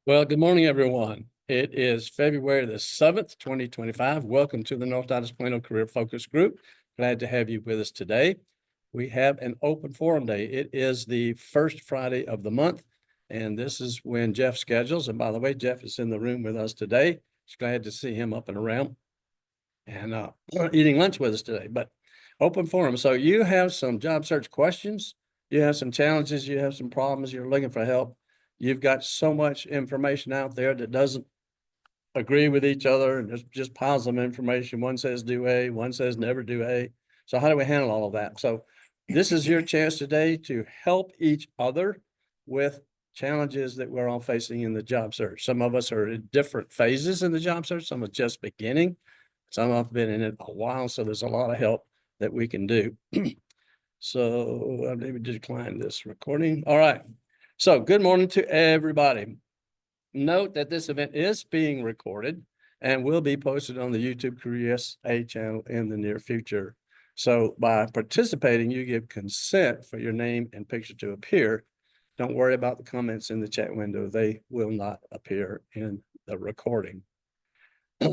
Well, good morning, everyone. It is February the 7th, 2025. Welcome to the North Dallas Plano Career Focus Group. Glad to have you with us today. We have an open forum day. It is the first Friday of the month, and this is when Jeff schedules. And by the way, Jeff is in the room with us today. Just glad to see him up and around and eating lunch with us today. But open forum. So you have some job search questions, you have some challenges, you have some problems, you're looking for help. You've got so much information out there that doesn't agree with each other, and there's just piles of information. One says do A, one says never do A. So how do we handle all of that? So this is your chance today to help each other with challenges that we're all facing in the job search. Some of us are in different phases in the job search. Some are just beginning. Some have been in it a while. So there's a lot of help that we can do. So let me decline this recording. All right. So good morning to everybody. Note that this event is being recorded and will be posted on the YouTube Career USA channel in the near future. So by participating, you give consent for your name and picture to appear. Don't worry about the comments in the chat window. They will not appear in the recording.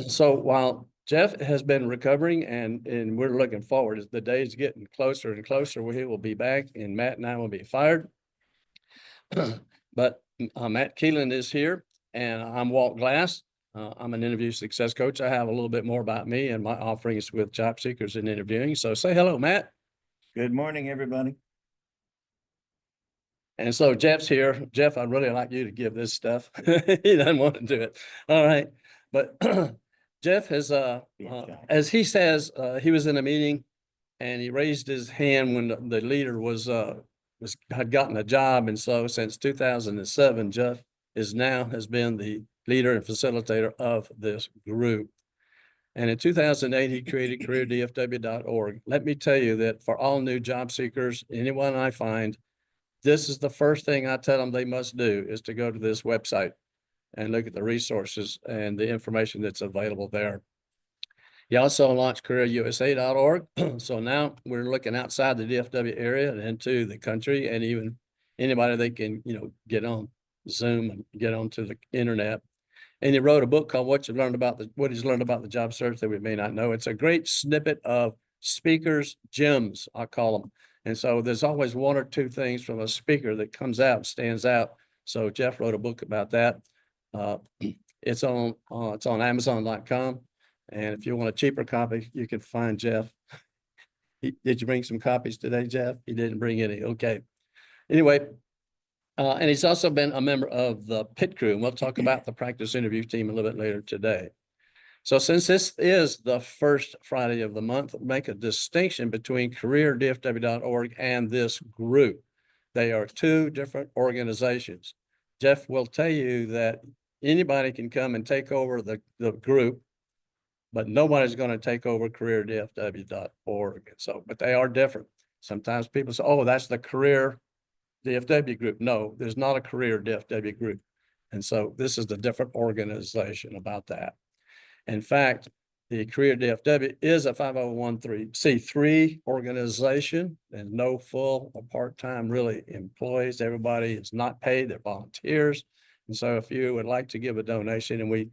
So while Jeff has been recovering and we're looking forward as the days getting closer and closer, he will be back and Matt and I will be fired. But Matt Keelan is here and I'm Walt Glass. I'm an interview success coach. I have a little bit more about me and my offerings with job seekers and interviewing. So say hello, Matt. Good morning, everybody. And so Jeff's here. Jeff, I'd really like you to give this stuff. He doesn't want to do it. All right. But Jeff has, as he says, he was in a meeting and he raised his hand when the leader had gotten a job. And so since 2007, Jeff has been the leader and facilitator of this group. And in 2008, he created careerdfw.org. Let me tell you that for all new job seekers, anyone I find, this is the first thing I tell them they must do is to go to this website and look at the resources and the information that's available there. He also launched careerusa.org. So now we're looking outside the DFW area and into the country, and even anybody they can, get on Zoom and get onto the internet. And he wrote a book called What He's Learned About the Job Search That We May Not Know. It's a great snippet of speakers' gems, I call them. And so there's always one or two things from a speaker that comes out and stands out. So Jeff wrote a book about that. It's on Amazon.com. And if you want a cheaper copy, you can find Jeff. Did you bring some copies today, Jeff? He didn't bring any. Okay. Anyway, and he's also been a member of the PIT crew. And we'll talk about the practice interview team a little bit later today. So since this is the first Friday of the month, make a distinction between careerdfw.org and this group. They are two different organizations. Jeff will tell you that anybody can come and take over the group, but nobody's going to take over careerdfw.org. So, but they are different. Sometimes people say, oh, that's the career DFW group. No, there's not a career DFW group. And so this is the different organization about that. In fact, the Career DFW is a 501c3 organization. There's no full or part-time really employees. Everybody is not paid. They're volunteers. And so if you would like to give a donation, and we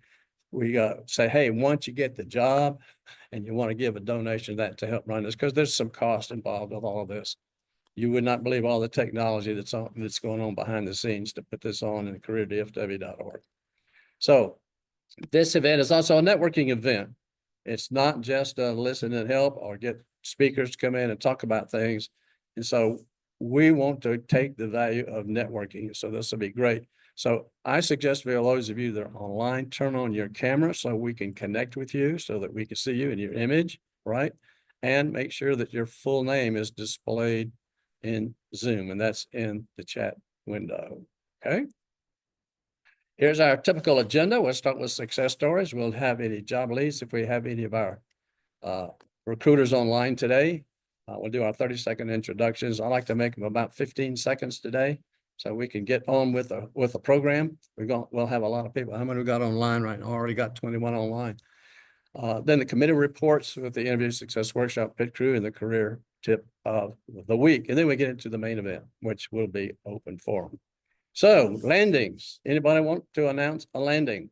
say, hey, once you get the job and you want to give a donation to that to help run this, because there's some cost involved with all of this. You would not believe all the technology that's going on behind the scenes to put this on in careerdfw.org. So this event is also a networking event. It's not just a listen and help or get speakers to come in and talk about things. And so we want to take the value of networking. So this will be great. So I suggest for those of you that are online, turn on your camera so we can connect with you so that we can see you in your image, right? And make sure that your full name is displayed in Zoom, and that's in the chat window, okay? Here's our typical agenda. We'll start with success stories. We'll have any job leads if we have any of our recruiters online today. We'll do our 30-second introductions. I like to make them about 15 seconds today so we can get on with the program. We'll have a lot of people. How many we got online right now? Already got 21 online. Then the committee reports with the interview success workshop, pit crew, and the career tip of the week. And then we get into the main event, which will be open forum. So landings, anybody want to announce a landing?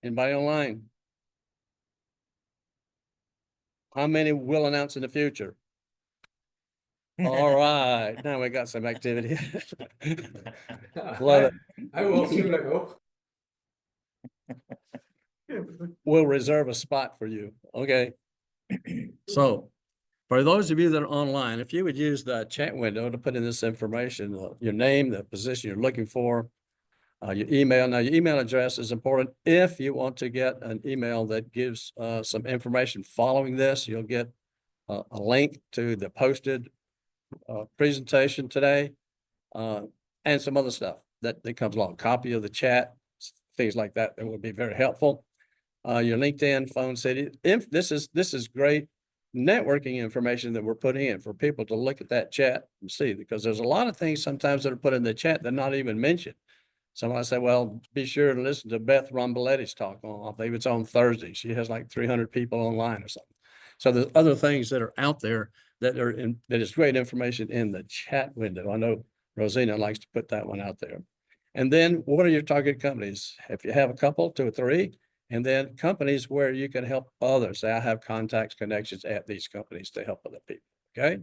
Anybody online? How many will announce in the future? All right, now we got some activity. Love it. I will soon, I hope. We'll reserve a spot for you. Okay. So for those of you that are online, if you would use the chat window to put in this information, your name, the position you're looking for, your email. Now, your email address is important. If you want to get an email that gives some information following this, you'll get a link to the posted presentation today and some other stuff that comes along, copy of the chat, things like that, that would be very helpful. Your LinkedIn, phone city. If this is great networking information that we're putting in for people to look at that chat and see, because there's a lot of things sometimes that are put in the chat that are not even mentioned. Somebody said, well, be sure to listen to Beth Romboletti's talk on, I think it's on Thursday. She has like 300 people online or something. So there's other things that are out there that are that is great information in the chat window. I know Rosina likes to put that one out there. And then what are your target companies? If you have a couple, 2 or 3, and then companies where you can help others. Say, I have contacts, connections at these companies to help other people. Okay.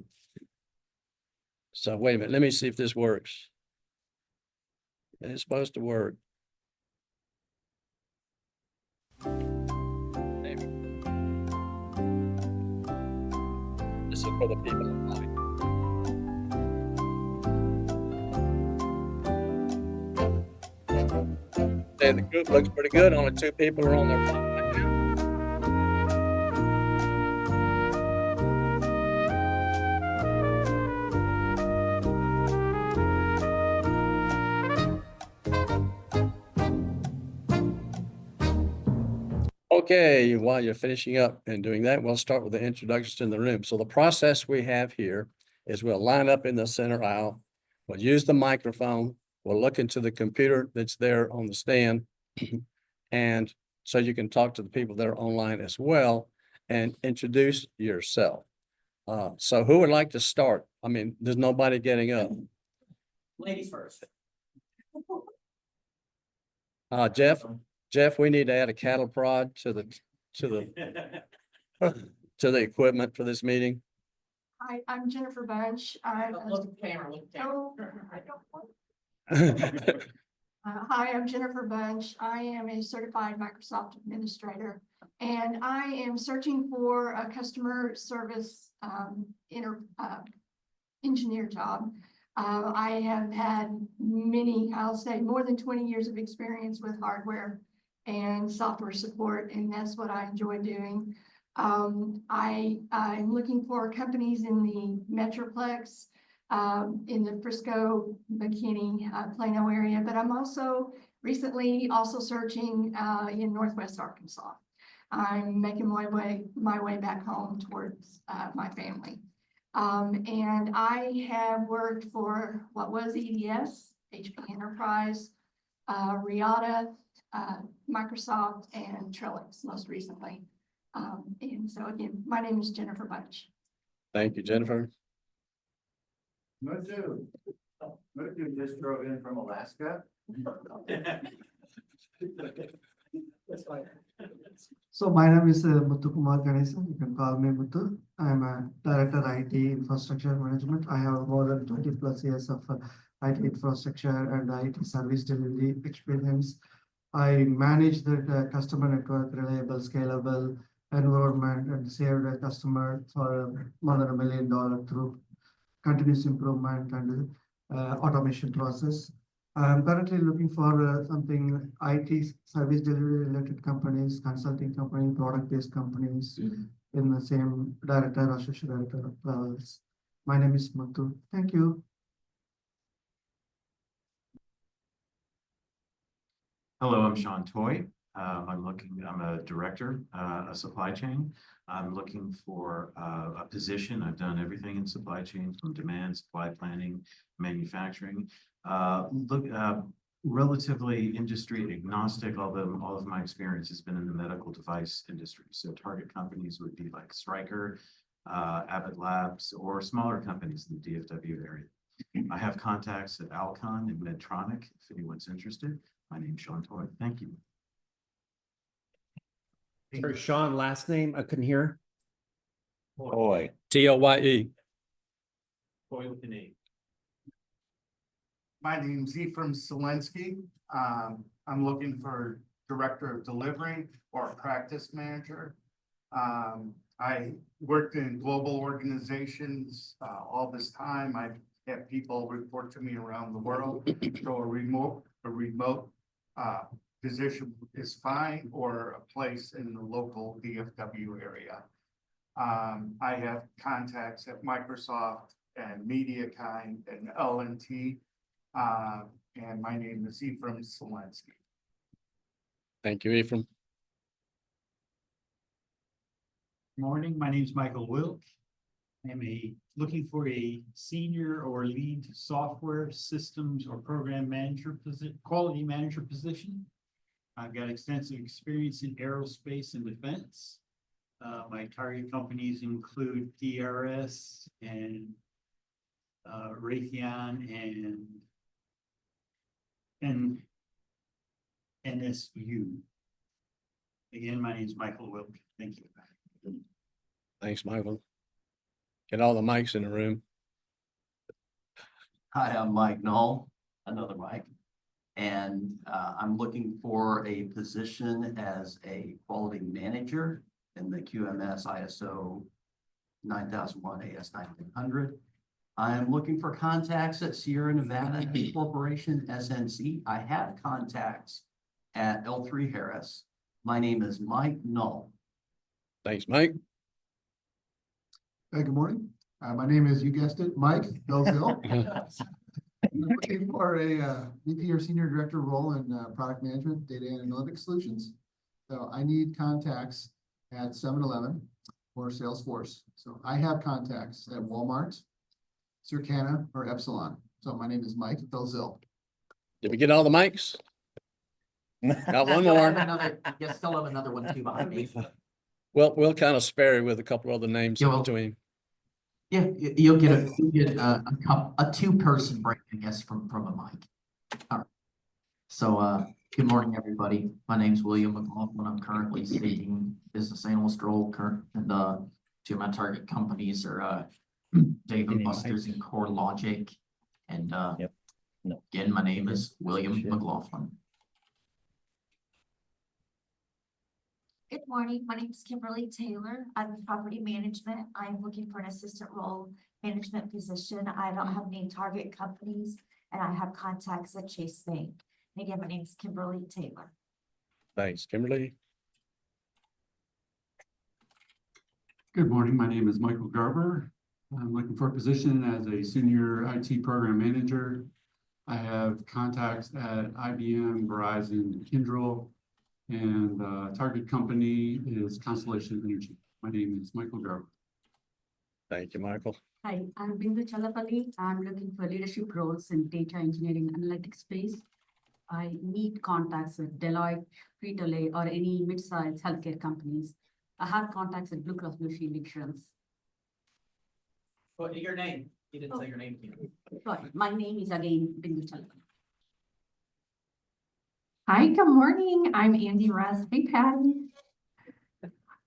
So wait a minute. Let me see if this works. It's supposed to work. This is for the people online. Okay, the group looks pretty good. Only 2 people are on their phone right now. Okay, while you're finishing up and doing that, we'll start with the introductions in the room. So the process we have here is we'll line up in the center aisle. We'll use the microphone. We'll look into the computer that's there on the stand. And so you can talk to the people that are online as well and introduce yourself. So who would like to start? I mean, there's nobody getting up. Ladies first. Jeff, we need to add a cattle prod to the to the equipment for this meeting. Hi, I'm Jennifer Bunch. Look at the camera, look at the camera. Oh, I don't want- Hi, I'm Jennifer Bunch. I am a certified Microsoft administrator, and I am searching for a customer service engineer job. I have had I'll say more than 20 years of experience with hardware and software support, and that's what I enjoy doing. I'm looking for companies in the Metroplex, in the Frisco, McKinney, Plano area, but I'm also recently searching in Northwest Arkansas. I'm making my way back home towards my family. And I have worked for what was EDS, HP Enterprise, Riata, Microsoft, and Trellix most recently. And so again, my name is Jennifer Bunch. Thank you, Jennifer. Muthu just drove in from Alaska. That's fine. So my name is Muthu Kumar Ganesan. You can call me Muthu. I'm a director IT infrastructure management. I have more than 20+ years of IT infrastructure and IT service delivery experience. I manage the customer network, reliable, scalable environment, and saved a customer for more than $1 million through continuous improvement and automation process. I'm currently looking for something IT service delivery related companies, consulting company, product-based companies in the same director or associate director levels. My name is Muthu. Thank you. Hello, I'm Sean Toy. I'm a director, of supply chain. I'm looking for a position. I've done everything in supply chain from demand, supply planning, manufacturing. Relatively industry agnostic, although all of my experience has been in the medical device industry. So target companies would be like Stryker, Avid Labs, or smaller companies in the DFW area. I have contacts at Alcon and Medtronic, if anyone's interested. My name's Sean Toy. Thank you. Sorry, Sean, last name, I couldn't hear. Boy, Toye. Toy with an A. My name's Ephraim Selensky. I'm looking for director of delivery or practice manager. I worked in global organizations, all this time. I've had people report to me around the world. So a remote position is fine, or a place in the local DFW area. I have contacts at Microsoft and MediaKind and L&T. And my name is Ephraim Selensky. Thank you, Ephraim. Morning, my name is Michael Wilk. I'm looking for a senior or lead software systems or program manager quality manager position. I've got extensive experience in aerospace and defense. My target companies include DRS and Raytheon and NSU. Again, my name is Michael Wilk. Thank you. Thanks, Michael. Get all the mics in the room. Hi, I'm Mike Knoll, another Mike, and I'm looking for a position as a quality manager in the QMS ISO 9001 AS 1900. I'm looking for contacts at Sierra Nevada Corporation, SNC. I have contacts at L3 Harris. My name is Mike Knoll. Thanks, Mike. Hey, good morning. My name is, you guessed it, Mike Belzil. I'm looking for a VP or senior director role in product management, data and analytics solutions. So I need contacts at 7-Eleven or Salesforce. So I have contacts at Walmart, Circana, or Epsilon. So my name is Mike Belzil. Did we get all the mics? Got one more. You still have another one too behind me. Well, we'll kind of spare you with a couple other names Yeah, in well- between. Yeah, you'll get a two-person break, I guess, from a mic. All right. So, good morning, everybody. My name's William McLaughlin. I'm currently seeking business analyst role. And two of my target companies are Dave and Buster's and Core Logic. And Yep. No. again, my name is William McLaughlin. Good morning, my name is Kimberly Taylor. I'm in property management. I'm looking for an assistant role management position. I don't have any target companies and I have contacts at Chase Bank. And again, my name is Kimberly Taylor. Thanks, Kimberly. Good morning, my name is Michael Garber. I'm looking for a position as a senior IT program manager. I have contacts at IBM, Verizon, Kyndryl, and target company is Constellation Energy. My name is Michael Garber. Thank you, Michael. Hi, I'm Bindu Chalapalli. I'm looking for leadership roles in data engineering analytics space. I need contacts with Deloitte, Frito-Lay, or any mid-sized healthcare companies. I have contacts at Blue Cross Blue Shield Insurance. What, your name? You didn't say your name. Sorry, my name is again Bindu Chalapalli. Hi, good morning. I'm Andy Russ. Hey, Patty.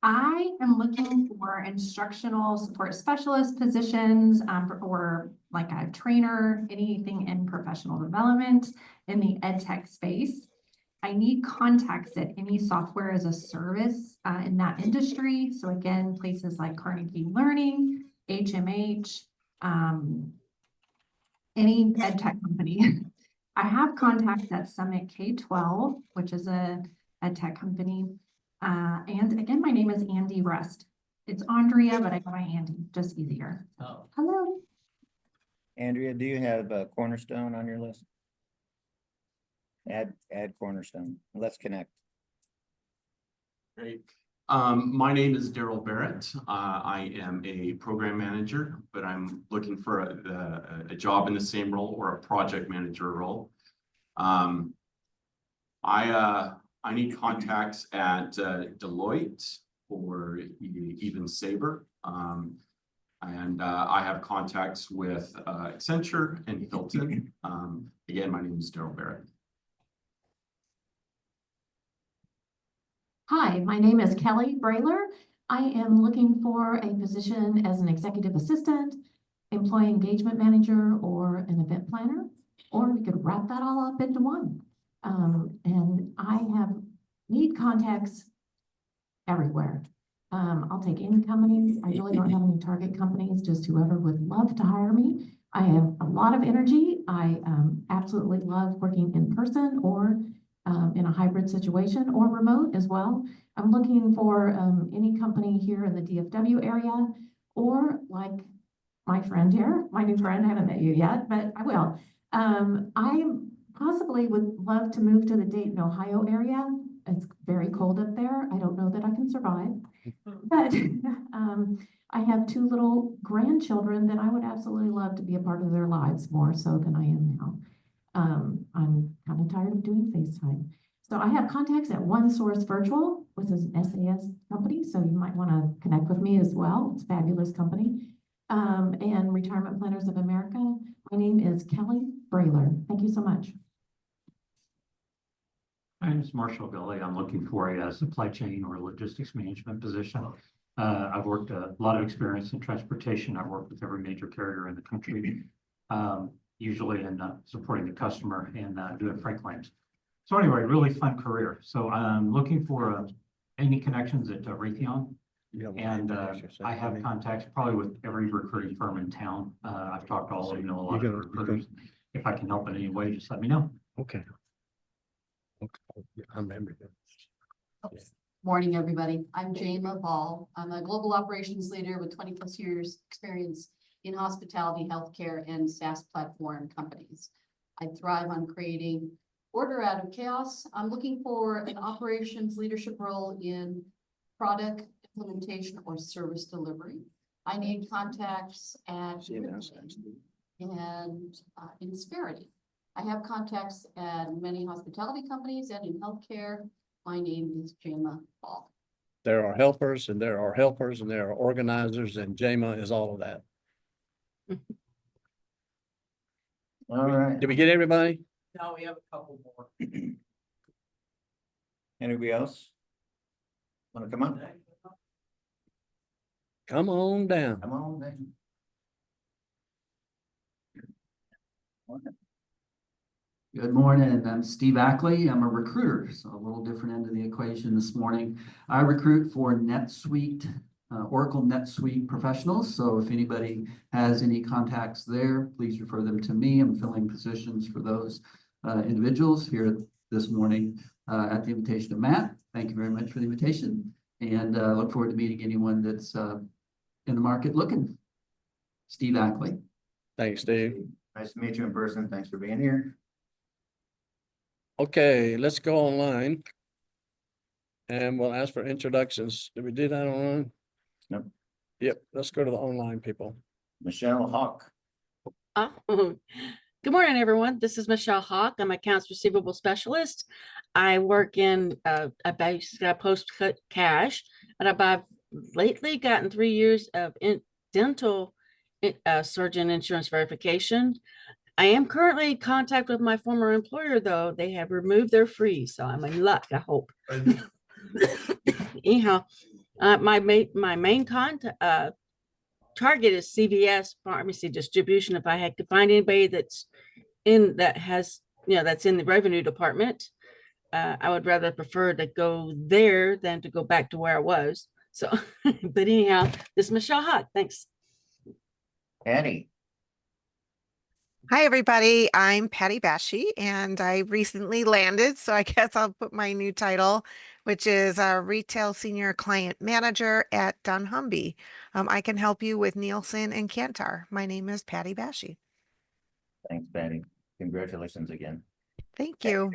I am looking for instructional support specialist positions, or like a trainer, anything in professional development in the ed tech space. I need contacts at any software as a service in that industry. So again, places like Carnegie Learning, HMH, any ed tech company. I have contacts at Summit K-12, which is a tech company. And again, my name is Andy Rust. It's Andrea, but I go by Andy, just easier. Oh. Hello. Andrea, do you have Cornerstone on your list? Add Cornerstone. Let's connect. Great. My name is Daryl Barrett. I am a program manager, but I'm looking for a job in the same role or a project manager role. I need contacts at Deloitte or even Sabre. And I have contacts with Accenture and Hilton. Again, my name is Daryl Barrett. Hi, my name is Kelly Brayler. I am looking for a position as an executive assistant, employee engagement manager, or an event planner, or we could wrap that all up into one. And I need contacts everywhere. I'll take any companies. I really don't have any target companies, just whoever would love to hire me. I have a lot of energy. I absolutely love working in person or in a hybrid situation or remote as well. I'm looking for any company here in the DFW area, or like my friend here, my new friend, I haven't met you yet, but I will. I possibly would love to move to the Dayton, Ohio area. It's very cold up there. I don't know that I can survive. But I have 2 little grandchildren that I would absolutely love to be a part of their lives more so than I am now. I'm kind of tired of doing FaceTime. So I have contacts at One Source Virtual, which is an SAS company. So you might want to connect with me as well. It's a fabulous company. And Retirement Planners of America. My name is Kelly Brayler. Thank you so much. My name is Marshall Billy. I'm looking for a supply chain or logistics management position. I've worked a lot of experience in transportation. I've worked with every major carrier in the country, usually in supporting the customer and doing freight claims. So anyway, really fun career. So I'm looking for any connections at Raytheon. And I have contacts probably with every recruiting firm in town. I've talked to all of them, know a lot of recruiters. If I can help in any way, just let me know. Okay. I remember that. Morning, everybody. I'm Jayma Ball. I'm a global operations leader with 20+ years experience in hospitality, healthcare, and SaaS platform companies. I thrive on creating order out of chaos. I'm looking for an operations leadership role in product implementation or service delivery. I need contacts at and Insperity. I have contacts at many hospitality companies and in healthcare. My name is Jayma Ball. There are helpers and there are helpers and there are organizers, and Jayma is all of that. All right. Did we get everybody? No, we have a couple more. Anybody else? Want to come up? Come on down. Come on, then. Good morning. I'm Steve Ackley. I'm a recruiter, so a little different end of the equation this morning. I recruit for NetSuite, Oracle NetSuite professionals. So if anybody has any contacts there, please refer them to me. I'm filling positions for those individuals here this morning at the invitation of Matt. Thank you very much for the invitation, and look forward to meeting anyone that's in the market looking. Steve Ackley. Thanks, Steve. Nice to meet you in person. Thanks for being here. Okay, let's go online. And we'll ask for introductions. Did we do that online? Nope. Yep, let's go to the online people. Michelle Hawk. Good morning, everyone. This is Michelle Hawk. I'm accounts receivable specialist. I work in I basically post cash, and I've lately gotten 3 years of dental surgeon insurance verification. I am currently in contact with my former employer, though. They have removed their freeze, so I'm in luck, I hope. Anyhow, my main target is CVS pharmacy distribution. If I could find anybody that's has that's in the revenue department, I would rather prefer to go there than to go back to where I was. So, but anyhow, this is Michelle Hawk. Thanks. Patty. Hi, everybody. I'm Patty Bashy, and I recently landed, so I guess I'll put my new title, which is a Retail Senior Client Manager at dunnhumby. I can help you with Nielsen and Kantar. My name is Patty Bashy. Thanks, Patty. Congratulations again. Thank you.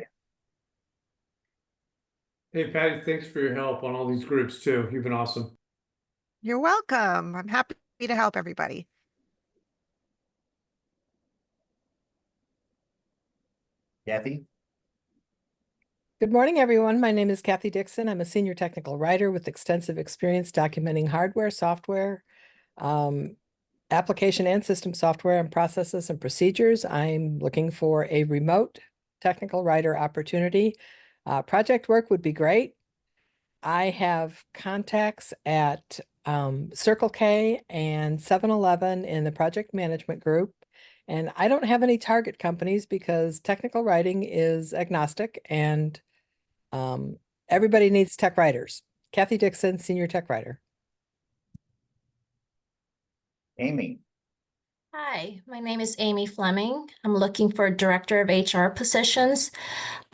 Hey, Patty, thanks for your help on all these groups too. You've been awesome. You're welcome. I'm happy to help everybody. Kathy. Good morning, everyone. My name is Kathy Dixon. I'm a senior technical writer with extensive experience documenting hardware, software, application and system software and processes and procedures. I'm looking for a remote technical writer opportunity. Project work would be great. I have contacts at Circle K and 7-Eleven in the project management group. And I don't have any target companies because technical writing is agnostic and everybody needs tech writers. Kathy Dixon, Senior Tech Writer. Amy. Hi, my name is Amy Fleming. I'm looking for a director of HR positions.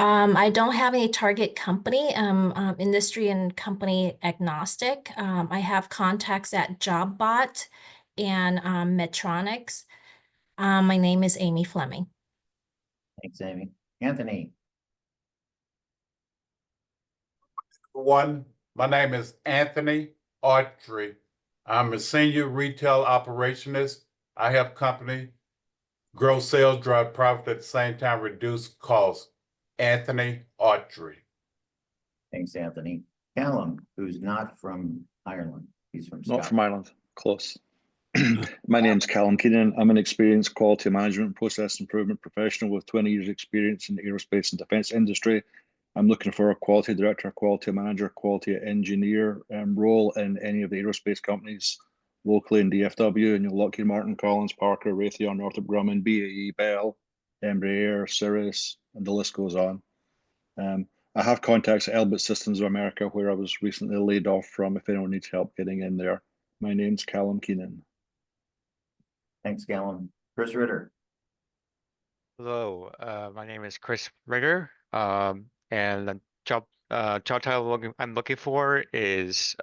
I don't have any target company, industry and company agnostic. I have contacts at JobBot and Medtronics. My name is Amy Fleming. Thanks, Amy. Anthony. My name is Anthony Autry. I'm a senior retail operationist. I help company grow sales, drive profit, at the same time reduce costs. Anthony Autry. Thanks, Anthony. Callum, who's not from Ireland. He's from Not Scotland. from Ireland, close. My name's Callum Keelan. I'm an experienced quality management and process improvement professional with 20 years experience in the aerospace and defense industry. I'm looking for a quality director, quality manager, quality engineer role in any of the aerospace companies locally in DFW, and Lockheed Martin, Collins, Parker, Raytheon, Northrop Grumman, BAE, Bell, Embraer, Cirrus, and the list goes on. I have contacts at Elbit Systems of America, where I was recently laid off from, if anyone needs help getting in there. My name's Callum Keenan. Thanks, Callum. Chris Ritter. Hello, my name is Chris Ritter, and the job title I'm looking for is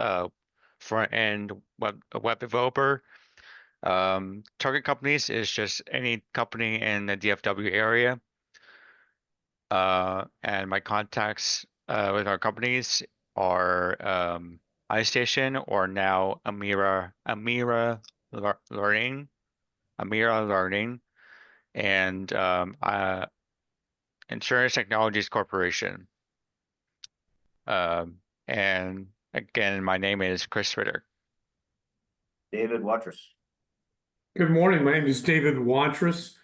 front-end web developer. Target companies is just any company in the DFW area. And my contacts with our companies are iStation or now Amira Learning, and Insurance Technologies Corporation. And again, my name is Chris Ritter. David Watrous. Good morning. My name is David Watrous,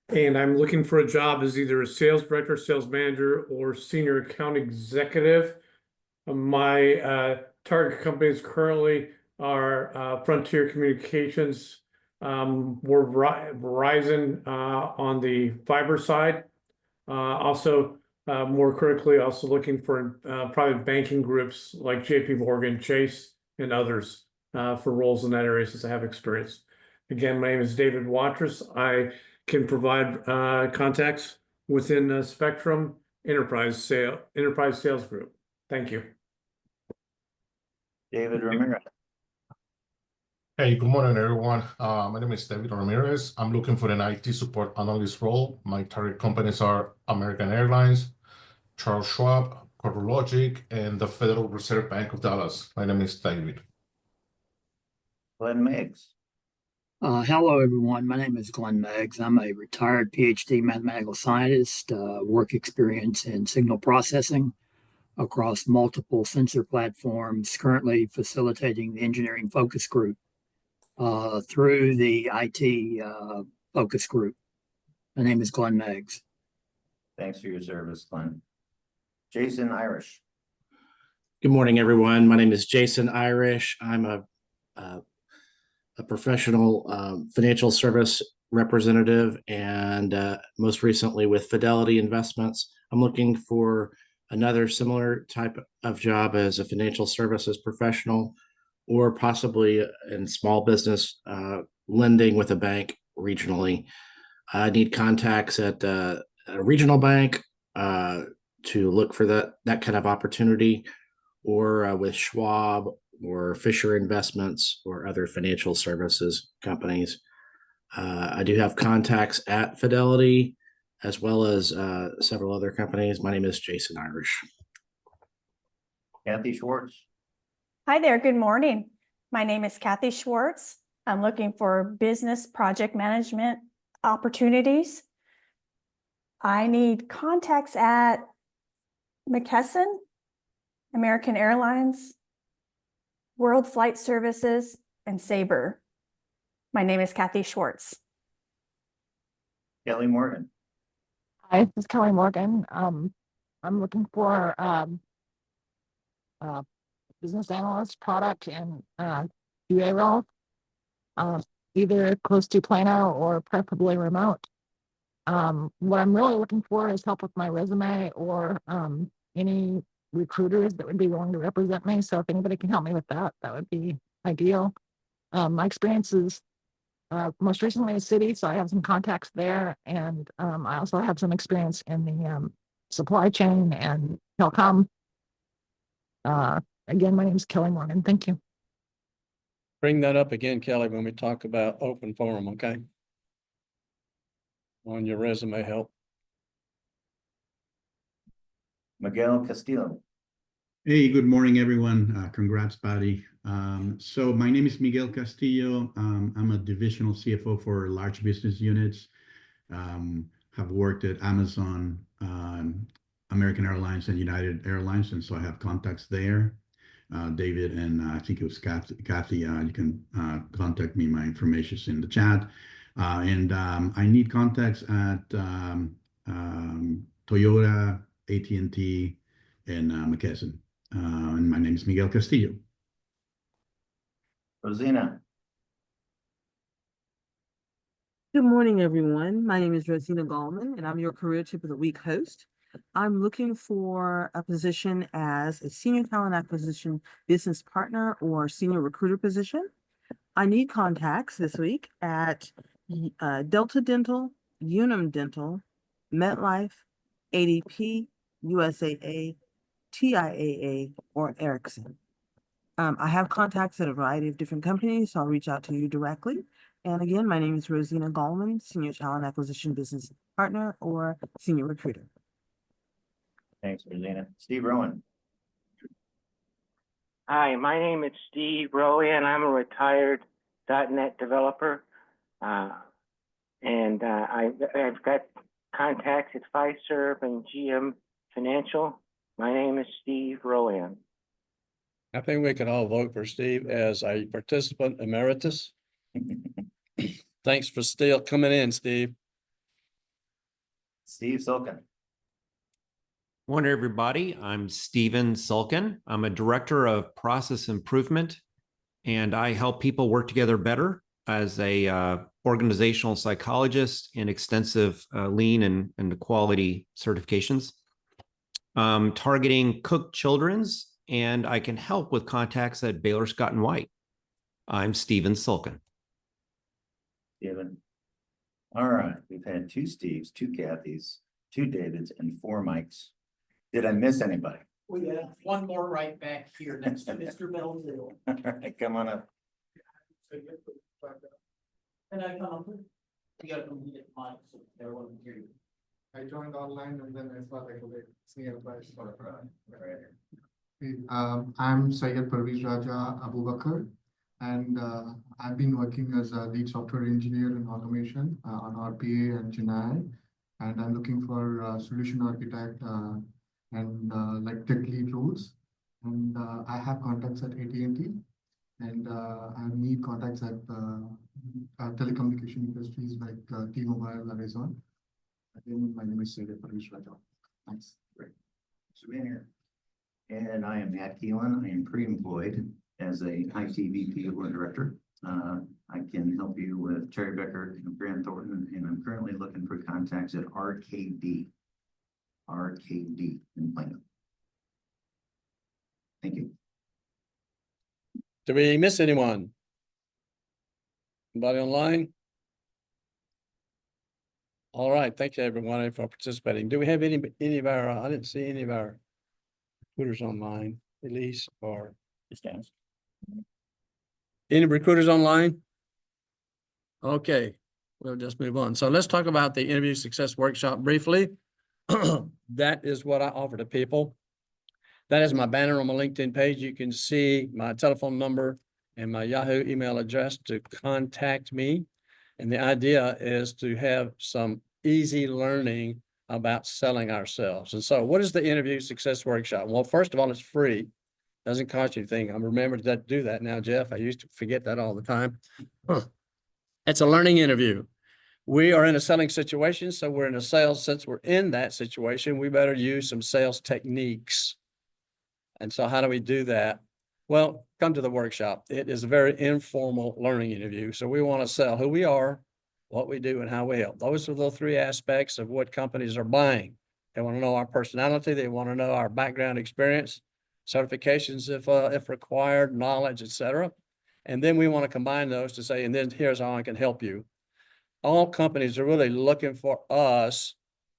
and I'm looking for a job as either a sales director, sales manager, or senior account executive. My target companies currently are Frontier Communications, we're Verizon on the fiber side. Also, more critically, also looking for private banking groups like JP Morgan, Chase, and others for roles in that area since I have experience. Again, my name is David Watrous. I can provide contacts within Spectrum Enterprise Sales Group. Thank you. David Ramirez. Hey, good morning, everyone. My name is David Ramirez. I'm looking for an IT support analyst role. My target companies are American Airlines, Charles Schwab, CoreLogic, and the Federal Reserve Bank of Dallas. My name is David. Glenn Meggs. Hello, everyone. My name is Glenn Meggs. I'm a retired PhD mathematical scientist, work experience in signal processing across multiple sensor platforms, currently facilitating the engineering focus group through the IT focus group. My name is Glenn Meggs. Thanks for your service, Glenn. Jason Irish. Good morning, everyone. My name is Jason Irish. I'm a professional financial service representative, and most recently with Fidelity Investments. I'm looking for another similar type of job as a financial services professional, or possibly in small business lending with a bank regionally. I need contacts at a regional bank to look for that kind of opportunity, or with Schwab or Fisher Investments or other financial services companies. I do have contacts at Fidelity as well as several other companies. My name is Jason Irish. Kathy Schwartz. Hi there, good morning. My name is Kathy Schwartz. I'm looking for business project management opportunities. I need contacts at McKesson, American Airlines, World Flight Services, and Sabre. My name is Kathy Schwartz. Kelly Morgan. Hi, this is Kelly Morgan. I'm looking for business analyst, product, and QA role, either close to Plano or preferably remote. What I'm really looking for is help with my resume or any recruiters that would be willing to represent me. So if anybody can help me with that, that would be ideal. My experience is most recently in the city, so I have some contacts there, and I also have some experience in the supply chain and telecom. Again, my name is Kelly Morgan. Thank you. Bring that up again, Kelly, when we talk about open forum, okay? On your resume help. Miguel Castillo. Hey, good morning, everyone. Congrats, Patty. So my name is Miguel Castillo. I'm a divisional CFO for large business units. Have worked at Amazon, American Airlines, and United Airlines, and so I have contacts there. David and I think it was Kathy, you can contact me. My information is in the chat. And I need contacts at Toyota, AT&T, and McKesson. And my name is Miguel Castillo. Rosina. Good morning, everyone. My name is Rosina Gallman, and I'm your Career Tip of the Week host. I'm looking for a position as a senior talent acquisition business partner or senior recruiter position. I need contacts this week at Delta Dental, Unum Dental, MetLife, ADP, USAA, TIAA, or Ericsson. I have contacts at a variety of different companies, so I'll reach out to you directly. And again, my name is Rosina Gallman, Senior Talent Acquisition Business Partner or Senior Recruiter. Thanks, Rosina. Steve Rowan. Hi, my name is Steve Rowe, and I'm a retired .NET developer. I've got contacts at Fiserv and GM Financial. My name is Steve Rowan. I think we could all vote for Steve as a participant emeritus. Thanks for still coming in, Steve. Steve Sulkin. Morning, everybody. I'm Steven Sulkin. I'm a director of process improvement, and I help people work together better as a organizational psychologist in extensive lean and quality certifications. Targeting cook children's, and I can help with contacts at Baylor Scott & White. I'm Steven Sulkin. Steven. All right, we've had 2 Steves, 2 Kathys, 2 Davids, and 4 Mikes. Did I miss anybody? We have one more right back here next to Mr. Belzile. All right, come on up. And I come up, you gotta come get mine, so everyone can hear you. I joined online and then I saw like it's nearby. I'm Syed Parvez Raja Abu Bakr, and I've been working as a lead software engineer in automation on RPA and GenAI, and I'm looking for a solution architect and like tech lead roles. And I have contacts at AT&T, and I need contacts at telecommunication industries like T-Mobile, Verizon. Again, my name is Syed Parvez Raja. Thanks. Great. So being here. And I am Matt Keelan. I am pre-employed as a IT VP or director. I can help you with Terry Becker and Grant Thornton, and I'm currently looking for contacts at RKD in Plano. Thank you. Did we miss anyone? Anybody online? All right, thank you everyone for participating. Do we have any of our, I didn't see any of our recruiters online, Elise or any recruiters online? Okay, we'll just move on. So let's talk about the interview success workshop briefly. That is what I offer to people. That is my banner on my LinkedIn page. You can see my telephone number and my Yahoo email address to contact me. And the idea is to have some easy learning about selling ourselves. And so what is the interview success workshop? Well, first of all, it's free. Doesn't cost you anything. I'm remembering to do that now, Jeff. I used to forget that all the time. It's a learning interview. We are in a selling situation, so we're in a sales. Since we're in that situation, we better use some sales techniques. And so how do we do that? Well, come to the workshop. It is a very informal learning interview. So we want to sell who we are, what we do, and how we help. Those are the three aspects of what companies are buying. They want to know our personality. They want to know our background experience, certifications if required, knowledge, etc. And then we want to combine those to say, and then here's how I can help you. All companies are really looking for us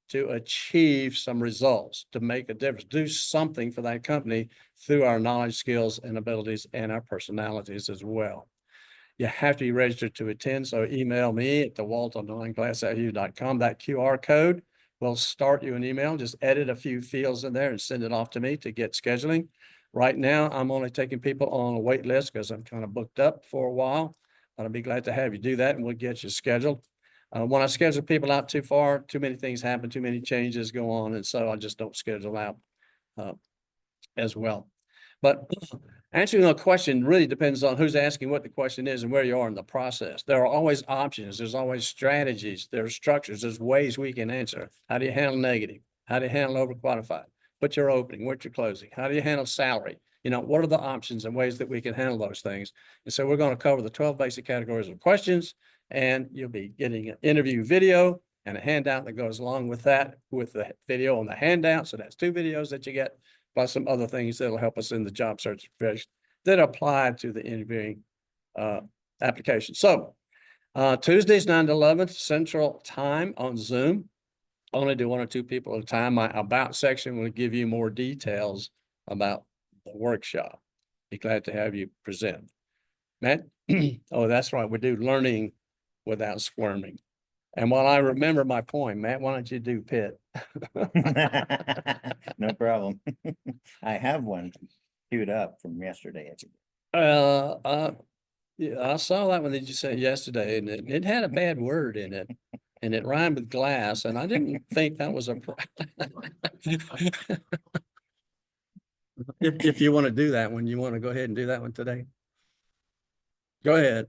to achieve some results, to make a difference, do something for that company through our knowledge, skills, and abilities, and our personalities as well. You have to be registered to attend, so email me at thewalt@onlineclassu.com. That QR code will start you an email. Just edit a few fields in there and send it off to me to get scheduling. Right now, I'm only taking people on a wait list because I'm kind of booked up for a while. But I'll be glad to have you do that, and we'll get you scheduled. When I schedule people out too far, too many things happen, too many changes go on, and so I just don't schedule out as well. But answering a question really depends on who's asking, what the question is, and where you are in the process. There are always options. There's always strategies. There's structures. There's ways we can answer. How do you handle negative? How do you handle overqualified? What's your opening? What's your closing? How do you handle salary? You know, what are the options and ways that we can handle those things? And so we're going to cover the 12 basic categories of questions, and you'll be getting an interview video and a handout that goes along with that, with the video on the handout. So that's 2 videos that you get, plus some other things that'll help us in the job search that apply to the interviewing application. So Tuesdays, 9 to 11 Central Time on Zoom. Only do 1 or 2 people at a time. My About section will give you more details about the workshop. Be glad to have you present. Matt? Oh, that's right. We do learning without squirming. And while I remember my point, Matt, why don't you do Pitt? No problem. I have one queued up from yesterday. Yeah, I saw that one that you said yesterday, and it had a bad word in it, and it rhymed with glass, and I didn't think that was a. If you want to do that one, you want to go ahead and do that one today? Go ahead.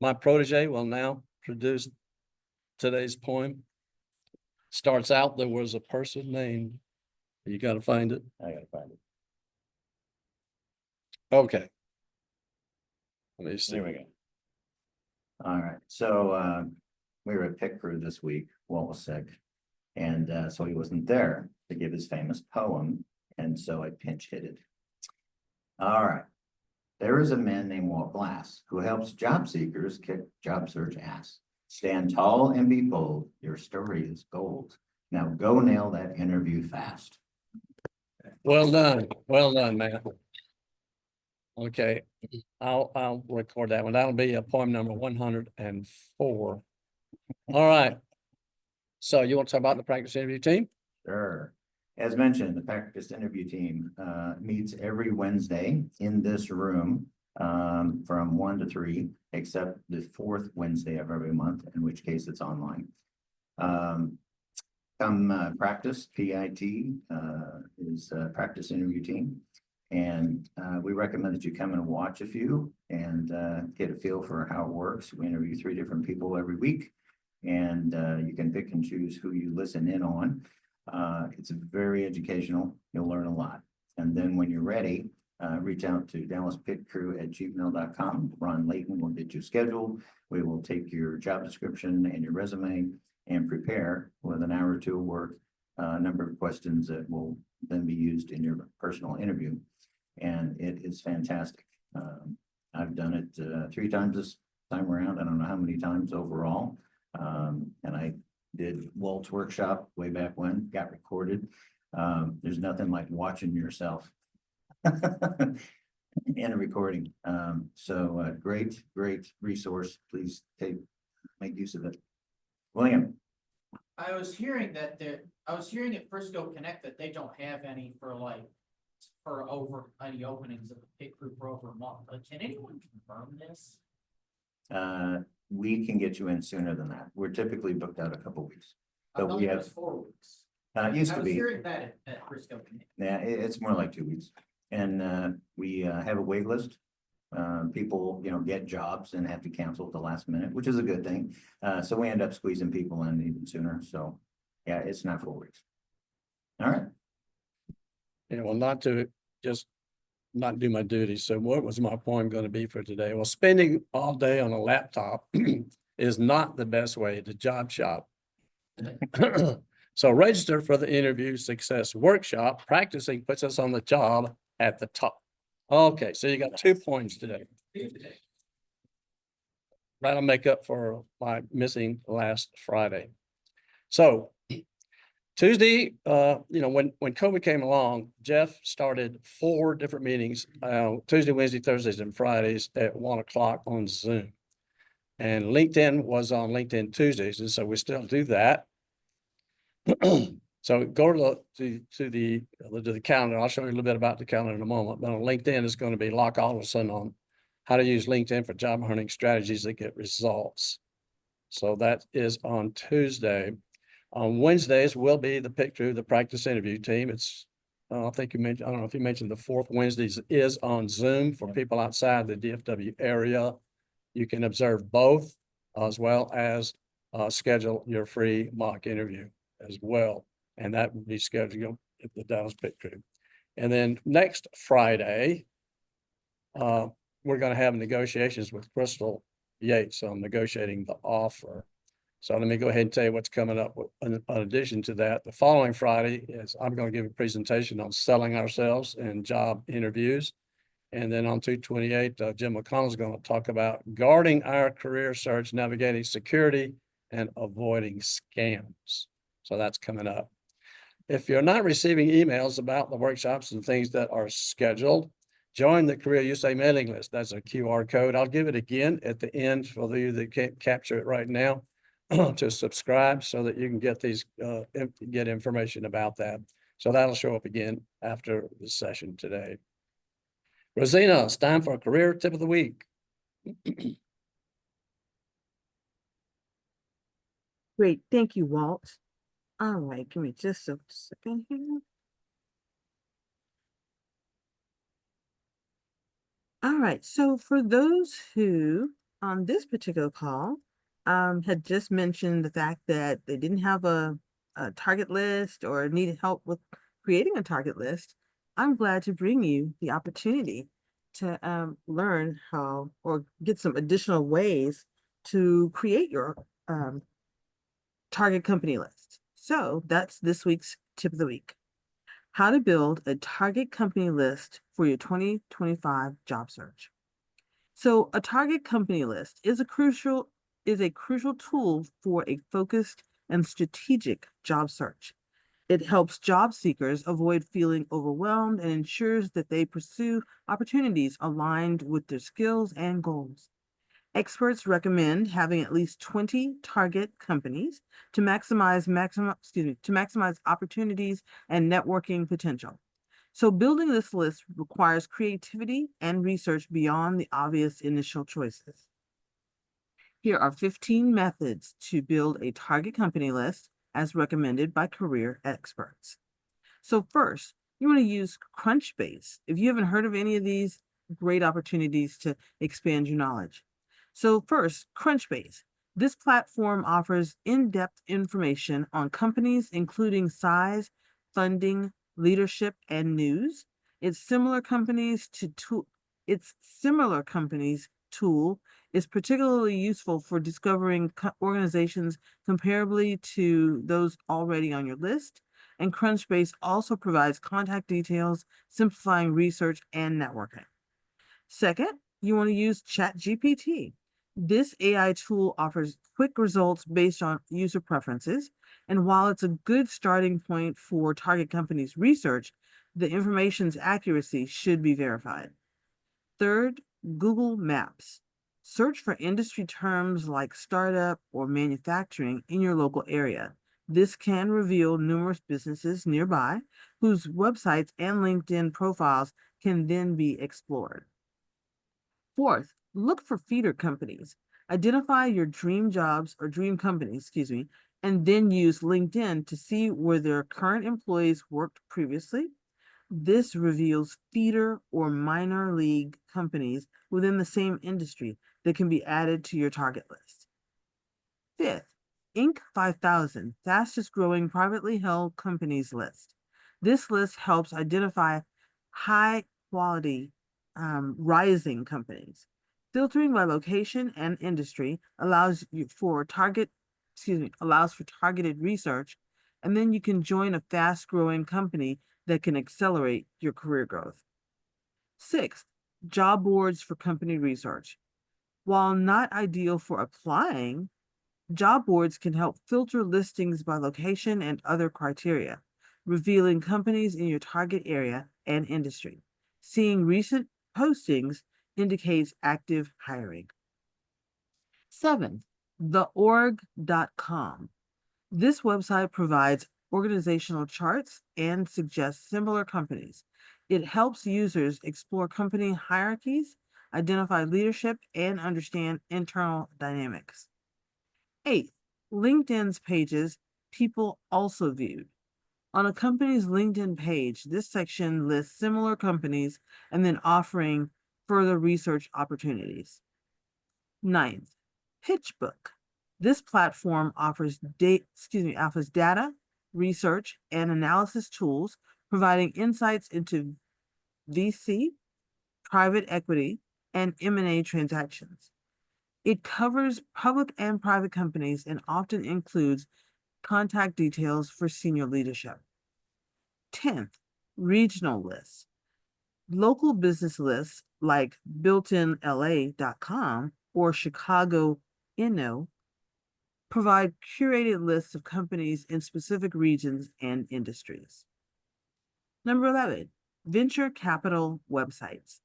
My protege will now produce today's poem. Starts out, there was a person named, you got to find it. I gotta find it. Okay. Let me see. There we go. All right, so we were at Pit Crew this week. Walt was sick, and so he wasn't there to give his famous poem, and so I pinch hit it. All right. There is a man named Walt Glass who helps job seekers kick job search ass. Stand tall and be bold. Your story is gold. Now go nail that interview fast. Well done. Well done, man. Okay, I'll record that one. That'll be a poem number 104. All right. So you want to talk about the practice interview team? Sure. As mentioned, the practice interview team meets every Wednesday in this room from 1 to 3, except the 4th Wednesday of every month, in which case it's online. Practice, PIT is practice interview team. And we recommend that you come and watch a few and get a feel for how it works. We interview 3 different people every week, and you can pick and choose who you listen in on. It's very educational. You'll learn a lot. And then when you're ready, reach out to dallaspitcrew@gmail.com. Ron Layton will get you scheduled. We will take your job description and your resume and prepare with an hour or 2 of work, a number of questions that will then be used in your personal interview. And it is fantastic. I've done it 3 times this time around. I don't know how many times overall. And I did Walt's workshop way back when, got recorded. There's nothing like watching yourself in a recording. So great resource. Please make use of it. William. I was hearing at Frisco Connect that they don't have any for over any openings of the Pit Crew for over a month. Can anyone confirm this? We can get you in sooner than that. We're typically booked out a couple weeks. So we have 4 weeks. It used to be. I was hearing that at Frisco Connect. Yeah, it's more like 2 weeks. And we have a wait list. People, get jobs and have to cancel at the last minute, which is a good thing. So we end up squeezing people in even sooner. So yeah, it's not 4 weeks. All right. Well, not to just not do my duty. So what was my point going to be for today? Well, spending all day on a laptop is not the best way to job shop. So register for the interview success workshop. Practicing puts us on the job at the top. Okay, so you got 2 points today. That'll make up for my missing last Friday. So Tuesday, when COVID came along, Jeff started 4 different meetings, Tuesday, Wednesday, Thursdays, and Fridays at 1 o'clock on Zoom. And LinkedIn was on LinkedIn Tuesdays, and so we still do that. So go to the calendar. I'll show you a little bit about the calendar in a moment. But on LinkedIn, it's going to be Lock Alderson on how to use LinkedIn for job hunting strategies that get results. So that is on Tuesday. On Wednesdays will be the pick through the practice interview team. It's, I think you mentioned, I don't know if you mentioned the 4th Wednesdays is on Zoom for people outside the DFW area. You can observe both as well as schedule your free mock interview as well. And that will be scheduled at the Dallas pick through. And then next Friday, we're going to have negotiations with Crystal Yates on negotiating the offer. So let me go ahead and tell you what's coming up. In addition to that, the following Friday is I'm going to give a presentation on selling ourselves in job interviews. And then on 2/28, Jim McConnell is going to talk about guarding our career search, navigating security, and avoiding scams. So that's coming up. If you're not receiving emails about the workshops and things that are scheduled, join the Career USA mailing list. That's a QR code. I'll give it again at the end for you that can't capture it right now to subscribe so that you can get these, get information about that. So that'll show up again after the session today. Rosina, it's time for a career tip of the week. Great. Thank you, Walt. All right, give me just a second here. All right, so for those who on this particular call had just mentioned the fact that they didn't have a target list or needed help with creating a target list, I'm glad to bring you the opportunity to learn how or get some additional ways to create your target company list. So that's this week's tip of the week. How to build a target company list for your 2025 job search. So a target company list is a crucial tool for a focused and strategic job search. It helps job seekers avoid feeling overwhelmed and ensures that they pursue opportunities aligned with their skills and goals. Experts recommend having at least 20 target companies to maximize opportunities and networking potential. So building this list requires creativity and research beyond the obvious initial choices. Here are 15 methods to build a target company list as recommended by career experts. So first, you want to use Crunchbase. If you haven't heard of any of these, great opportunities to expand your knowledge. So first, Crunchbase. This platform offers in-depth information on companies, including size, funding, leadership, and news. Its similar companies tool is particularly useful for discovering organizations comparably to those already on your list. And Crunchbase also provides contact details, simplifying research and networking. Second, you want to use ChatGPT. This AI tool offers quick results based on user preferences. And while it's a good starting point for target companies' research, the information's accuracy should be verified. Third, Google Maps. Search for industry terms like startup or manufacturing in your local area. This can reveal numerous businesses nearby whose websites and LinkedIn profiles can then be explored. Fourth, look for feeder companies. Identify your dream jobs or dream companies, and then use LinkedIn to see where their current employees worked previously. This reveals feeder or minor league companies within the same industry that can be added to your target list. Fifth, Inc. 5000, fastest growing privately held companies list. This list helps identify high quality rising companies. Filtering by location and industry allows for targeted research, and then you can join a fast growing company that can accelerate your career growth. Sixth, job boards for company research. While not ideal for applying, job boards can help filter listings by location and other criteria, revealing companies in your target area and industry. Seeing recent postings indicates active hiring. 7, theorg.com. This website provides organizational charts and suggests similar companies. It helps users explore company hierarchies, identify leadership, and understand internal dynamics. 8, LinkedIn's pages people also viewed. On a company's LinkedIn page, this section lists similar companies and then offering further research opportunities. 9th, PitchBook. This platform offers data, research, and analysis tools, providing insights into VC, private equity, and M&A transactions. It covers public and private companies and often includes contact details for senior leadership. 10th, regional lists. Local business lists like builtinla.com or Chicago Inno provide curated lists of companies in specific regions and industries. Number 11, venture capital websites.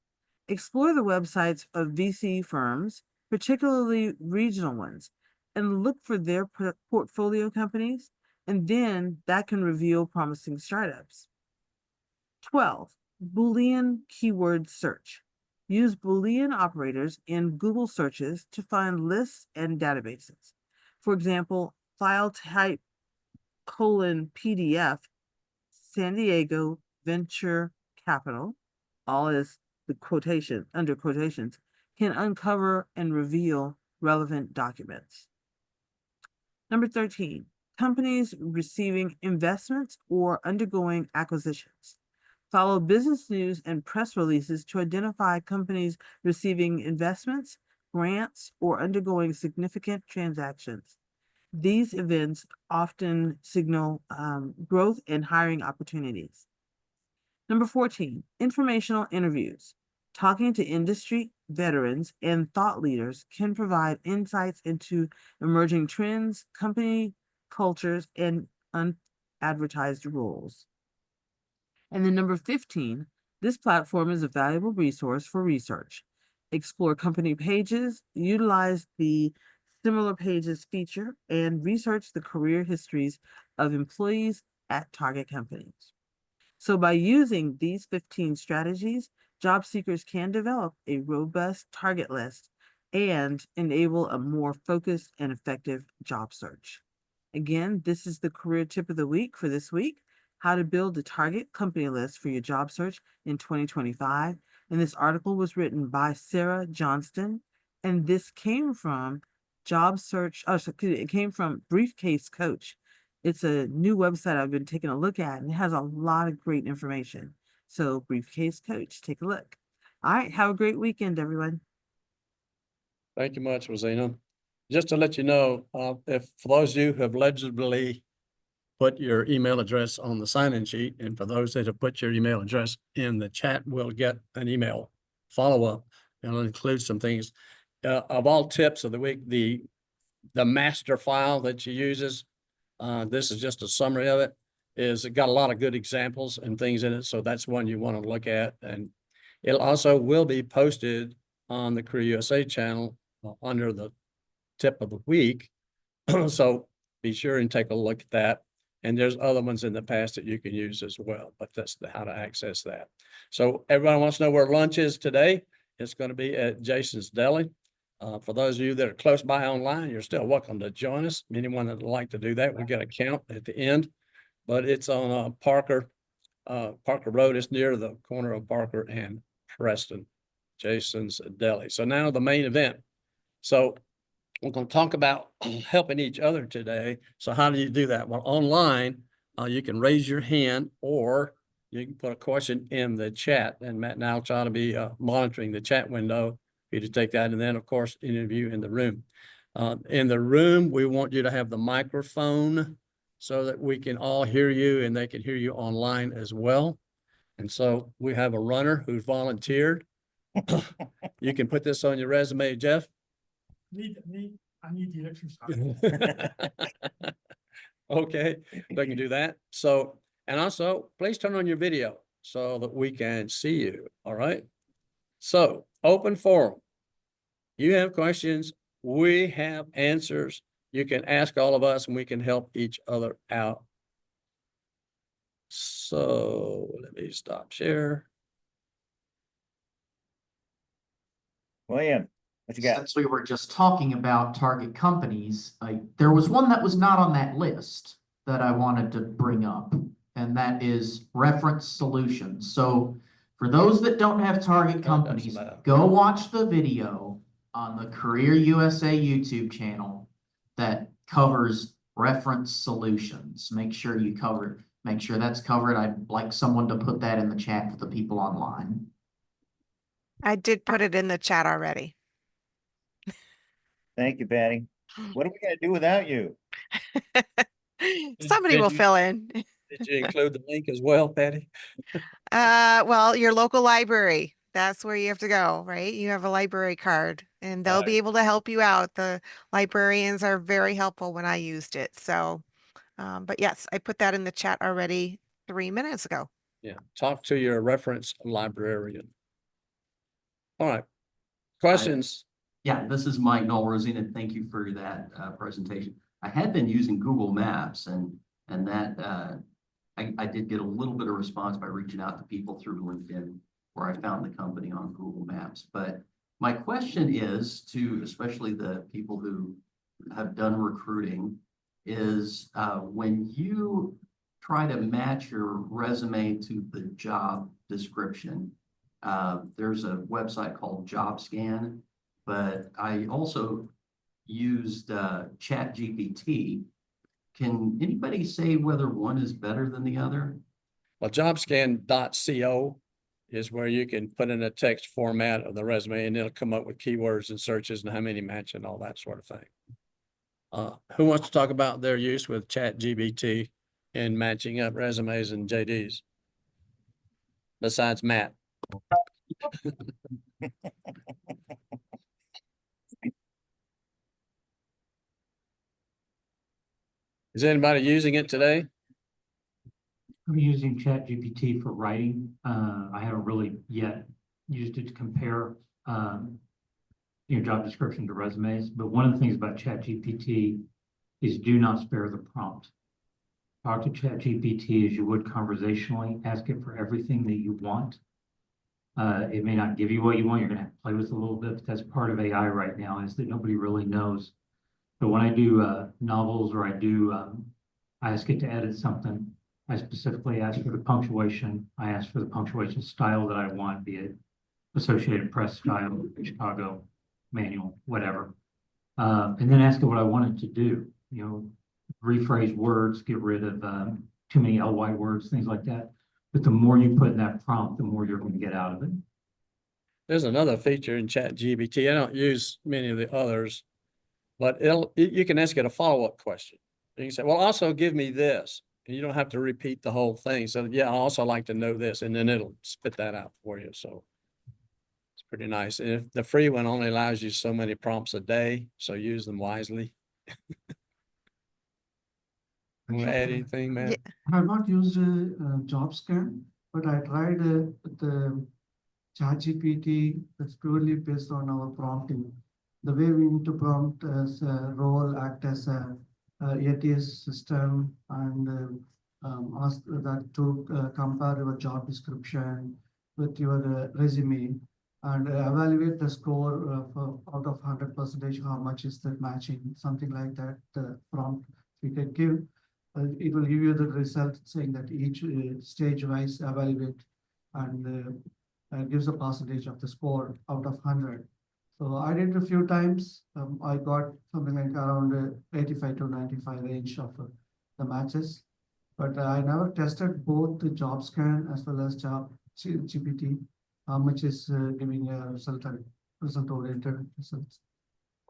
Explore the websites of VC firms, particularly regional ones, and look for their portfolio companies, and then that can reveal promising startups. 12, Boolean keyword search. Use Boolean operators in Google searches to find lists and databases. For example, file type :PDF, San Diego Venture Capital, all is the quotation, under quotations, can uncover and reveal relevant documents. Number 13, companies receiving investments or undergoing acquisitions. Follow business news and press releases to identify companies receiving investments, grants, or undergoing significant transactions. These events often signal growth and hiring opportunities. Number 14, informational interviews. Talking to industry veterans and thought leaders can provide insights into emerging trends, company cultures, and unadvertised roles. And then number 15, this platform is a valuable resource for research. Explore company pages, utilize the similar pages feature, and research the career histories of employees at target companies. So by using these 15 strategies, job seekers can develop a robust target list and enable a more focused and effective job search. Again, this is the career tip of the week for this week: how to build a target company list for your job search in 2025. And this article was written by Sarah Johnston, and this came from it came from Briefcase Coach. It's a new website I've been taking a look at, and it has a lot of great information. So Briefcase Coach, take a look. All right, have a great weekend, everyone. Thank you much, Rosina. Just to let you know, if for those of you who have legibly put your email address on the sign-in sheet, and for those that have put your email address in the chat, will get an email follow-up. It'll include some things. Of all tips of the week, the master file that she uses, this is just a summary of it, is it got a lot of good examples and things in it. So that's one you want to look at. And it also will be posted on the Career USA channel under the tip of the week. So be sure and take a look at that. And there's other ones in the past that you can use as well, but that's how to access that. So everyone wants to know where lunch is today. It's going to be at Jason's Deli. For those of you that are close by online, you're still welcome to join us. Anyone that would like to do that, we get a count at the end, but it's on Parker Parker Road is near the corner of Parker and Preston, Jason's Deli. So now the main event. So we're going to talk about helping each other today. So how do you do that? Well, online, you can raise your hand or you can put a question in the chat, and Matt and I'll try to be monitoring the chat window for you to take that. And then of course, interview in the room. In the room, we want you to have the microphone so that we can all hear you and they can hear you online as well. And so we have a runner who's volunteered. You can put this on your resume, Jeff. I need the exercise. Okay, they can do that. So, and also please turn on your video so that we can see you. All right. So open forum. You have questions. We have answers. You can ask all of us and we can help each other out. So let me stop share. William, what you got? Since we were just talking about target companies, there was one that was not on that list that I wanted to bring up, and that is Reference Solutions. So for those that don't have target companies, go watch the video on the Career USA YouTube channel that covers Reference Solutions. Make sure you make sure that's covered. I'd like someone to put that in the chat for the people online. I did put it in the chat already. Thank you, Patty. What are we gonna do without you? Somebody will fill in. Did you include the link as well, Patty? Well, your local library, that's where you have to go, right? You have a library card and they'll be able to help you out. The librarians are very helpful when I used it. So, but yes, I put that in the chat already 3 minutes ago. Yeah, talk to your reference librarian. All right, questions? Yeah, this is Mike Noel-Rosine, and thank you for that presentation. I had been using Google Maps, and that I did get a little bit of response by reaching out to people through LinkedIn, where I found the company on Google Maps. But my question is to especially the people who have done recruiting is when you try to match your resume to the job description, there's a website called JobScan, but I also used ChatGPT. Can anybody say whether one is better than the other? Well, jobscan.co is where you can put in a text format of the resume and it'll come up with keywords and searches and how many match and all that sort of thing. Who wants to talk about their use with ChatGPT in matching up resumes and JDs? Besides Matt. Is anybody using it today? I'm using ChatGPT for writing. I haven't really yet used it to compare, job description to resumes. But one of the things about ChatGPT is do not spare the prompt. Talk to ChatGPT as you would conversationally. Ask it for everything that you want. It may not give you what you want. You're going to have to play with it a little bit. But that's part of AI right now, is that nobody really knows. But when I do novels, or I ask it to edit something, I specifically ask for the punctuation. I ask for the punctuation style that I want, be it Associated Press style, Chicago manual, whatever. And then ask it what I want it to do. Rephrase words, get rid of too many ly words, things like that. But the more you put in that prompt, the more you're going to get out of it. There's another feature in ChatGPT. I don't use many of the others, but you can ask it a follow-up question. You can say, well, also give me this. And you don't have to repeat the whole thing. So yeah, I also like to know this, and then it'll spit that out for you. So it's pretty nice. And if the free one only allows you so many prompts a day, so use them wisely. Want to add anything, man? I have not used JobScan, but I tried the ChatGPT. That's purely based on our prompting. The way we need to prompt as a role, act as a ATS system, and ask that to compare your job description with your resume and evaluate the score out of 100%, how much is that matching, something like that, the prompt we could give. it will give you the result saying that each stage wise evaluate and gives a percentage of the score out of 100. So I did a few times. I got something like around 85 to 95 range of the matches, but I never tested both the job scan as well as job GPT, how much is giving a result oriented results.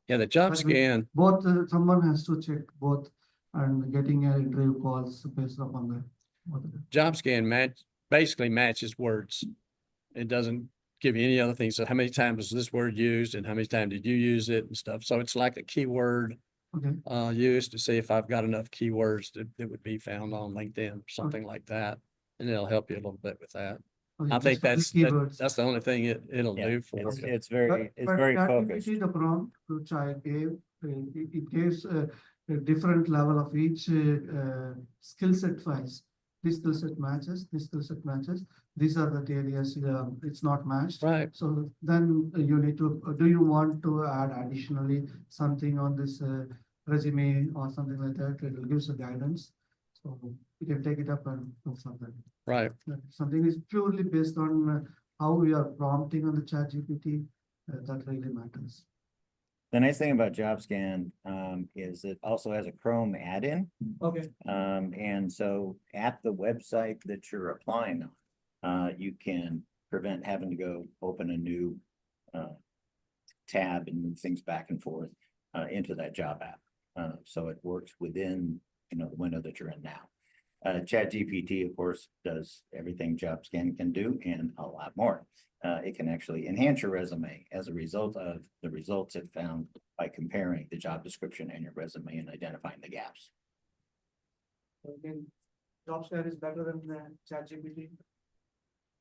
Yeah, the job But with scan, both, someone has to check both and getting an interview calls based upon the. job scan basically matches words. It doesn't give you any other things. So how many times was this word used and how many times did you use it and stuff? So it's like a keyword Okay. used to see if I've got enough keywords that would be found on LinkedIn or something like that. And it'll help you a little bit with that. Okay, I think just for the keywords. that's the only thing it'll Yeah, do for you. it's very focused. ChatGPT, the prompt which I gave, it gives a different level of each skill set wise. This skill set matches, this skill set matches. These are the areas it's not matched. Right. So then you need to, do you want to add additionally something on this resume or something like that? It will give you guidance. So you can take it up and do something. Right. Something is purely based on how we are prompting on the ChatGPT. That really matters. The nice thing about JobScan is it also has a Chrome add-in. Okay. And so at the website that you're applying on, you can prevent having to go open a new tab and move things back and forth into that job app. So it works within, the window that you're in now. ChatGPT, of course, does everything JobScan can do and a lot more. It can actually enhance your resume as a result of the results it found by comparing the job description and your resume and identifying the gaps. Then JobScan is better than ChatGPT.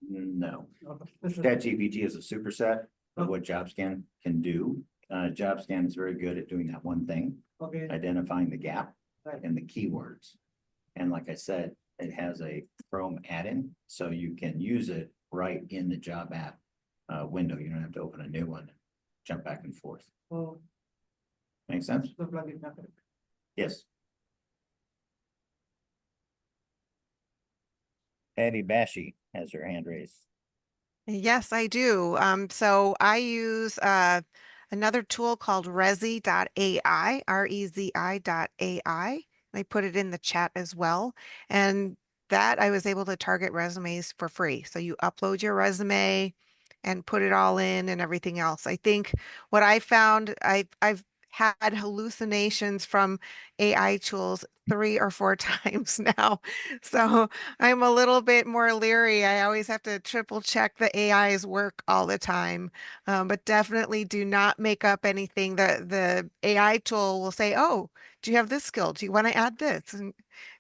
No. Okay. ChatGPT is a superset of what JobScan can do. JobScan is very good at doing that one thing, Okay. identifying the gap Right. and the keywords. And like I said, it has a Chrome add-in, so you can use it right in the job app window. You don't have to open a new one, jump back and forth. Oh, Make sense? the plugin method. Yes. Patty Bashy has her hand raised. Yes, I do. So I use another tool called Rezi.ai, Rezi.ai. I put it in the chat as well. And that I was able to target resumes for free. So you upload your resume and put it all in and everything else. I think what I found, I've had hallucinations from AI tools 3 or 4 times now. So I'm a little bit more leery. I always have to triple check the AI's work all the time. But definitely do not make up anything. The AI tool will say, oh, do you have this skill? Do you want to add this? And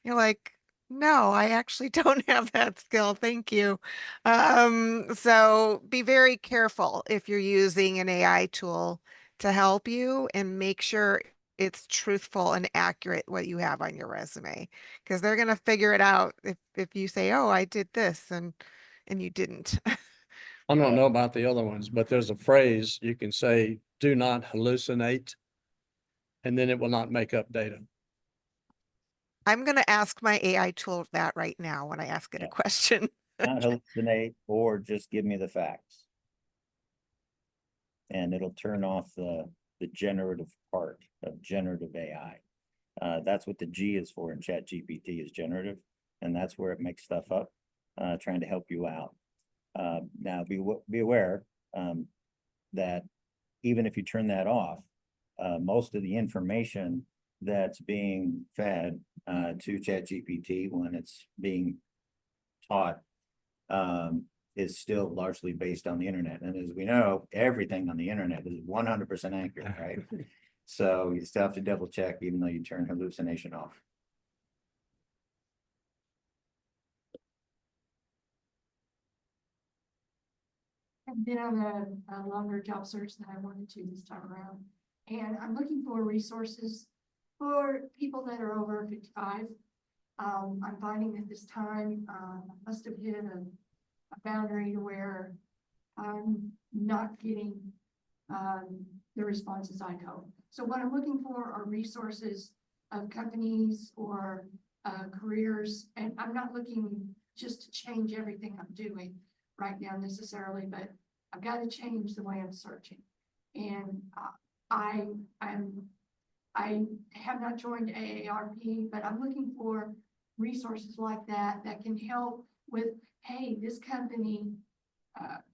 you're like, no, I actually don't have that skill. Thank you. So be very careful if you're using an AI tool to help you and make sure it's truthful and accurate what you have on your resume, because they're going to figure it out if you say, oh, I did this and you didn't. I don't know about the other ones, but there's a phrase you can say, do not hallucinate, and then it will not make up data. I'm going to ask my AI tool that right now when I ask it a question. Not hallucinate or just give me the facts. And it'll turn off the generative part of generative AI. That's what the G is for in ChatGPT, is generative, and that's where it makes stuff up, trying to help you out. Now be aware that even if you turn that off, most of the information that's being fed to ChatGPT when it's being taught is still largely based on the internet. And as we know, everything on the internet is 100% accurate, right? So you still have to double check even though you turn hallucination off. I've been on a longer job search than I wanted to this time around. And I'm looking for resources for people that are over 55. I'm finding that this time must have hit a boundary where I'm not getting the responses I'd hope. So what I'm looking for are resources of companies or careers, and I'm not looking just to change everything I'm doing right now necessarily, but I've got to change the way I'm searching. And I have not joined AARP, but I'm looking for resources like that that can help with, hey, this company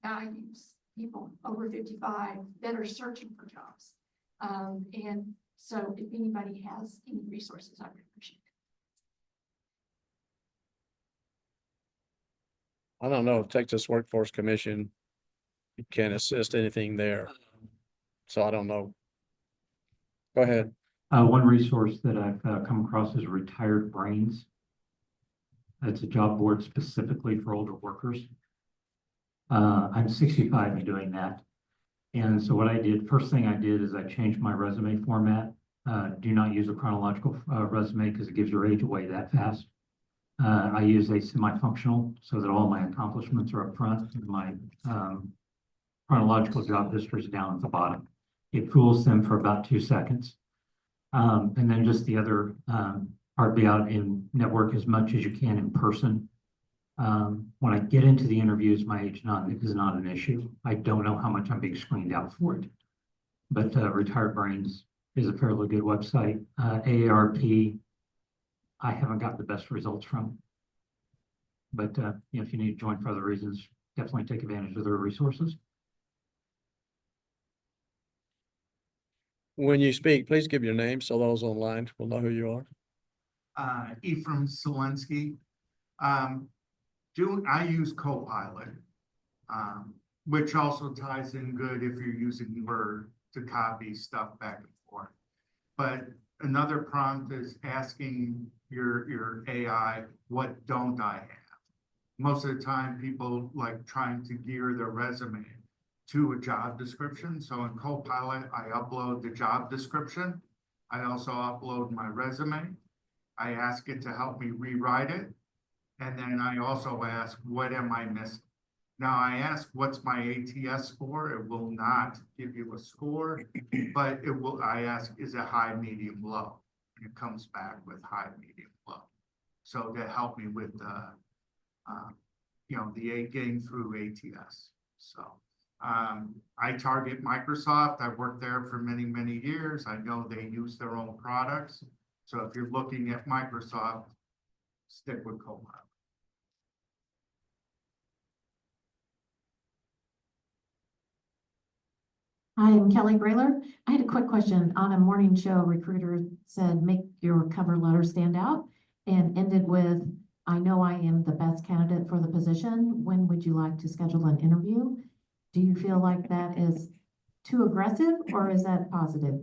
values people over 55 that are searching for jobs. And so if anybody has any resources, I would appreciate it. I don't know, Texas Workforce Commission can assist anything there. So I don't know. Go ahead. One resource that I've come across is Retired Brains. It's a job board specifically for older workers. I'm 65 and doing that. And so what I did, first thing I did is I changed my resume format. Do not use a chronological resume because it gives your age away that fast. I use a semi-functional so that all my accomplishments are up front and my chronological job history is down at the bottom. It fools them for about 2 seconds. And then just the other part, be out in network as much as you can in person. When I get into the interviews, my age is not an issue. I don't know how much I'm being screened out for it. But Retired Brains is a fairly good website. AARP, I haven't got the best results from. But if you need to join for other reasons, definitely take advantage of their resources. When you speak, please give your name so those online will know who you are. Ephraim Selensky. I use Copilot, which also ties in good if you're using Word to copy stuff back and forth. But another prompt is asking your AI, what don't I have? Most of the time, people like trying to gear their resume to a job description. So in Copilot, I upload the job description. I also upload my resume. I ask it to help me rewrite it. And then I also ask, what am I missing? Now I ask, what's my ATS score? It will not give you a score, but it will, I ask, is it high, medium, low? And it comes back with high, medium, low. So to help me with getting through ATS. So I target Microsoft. I've worked there for many, many years. I know they use their own products. So if you're looking at Microsoft, stick with Copilot. Hi, I'm Kelly Brailer. I had a quick question. On a morning show, recruiter said, make your cover letter stand out, and ended with, I know I am the best candidate for the position. When would you like to schedule an interview? Do you feel like that is too aggressive, or is that positive?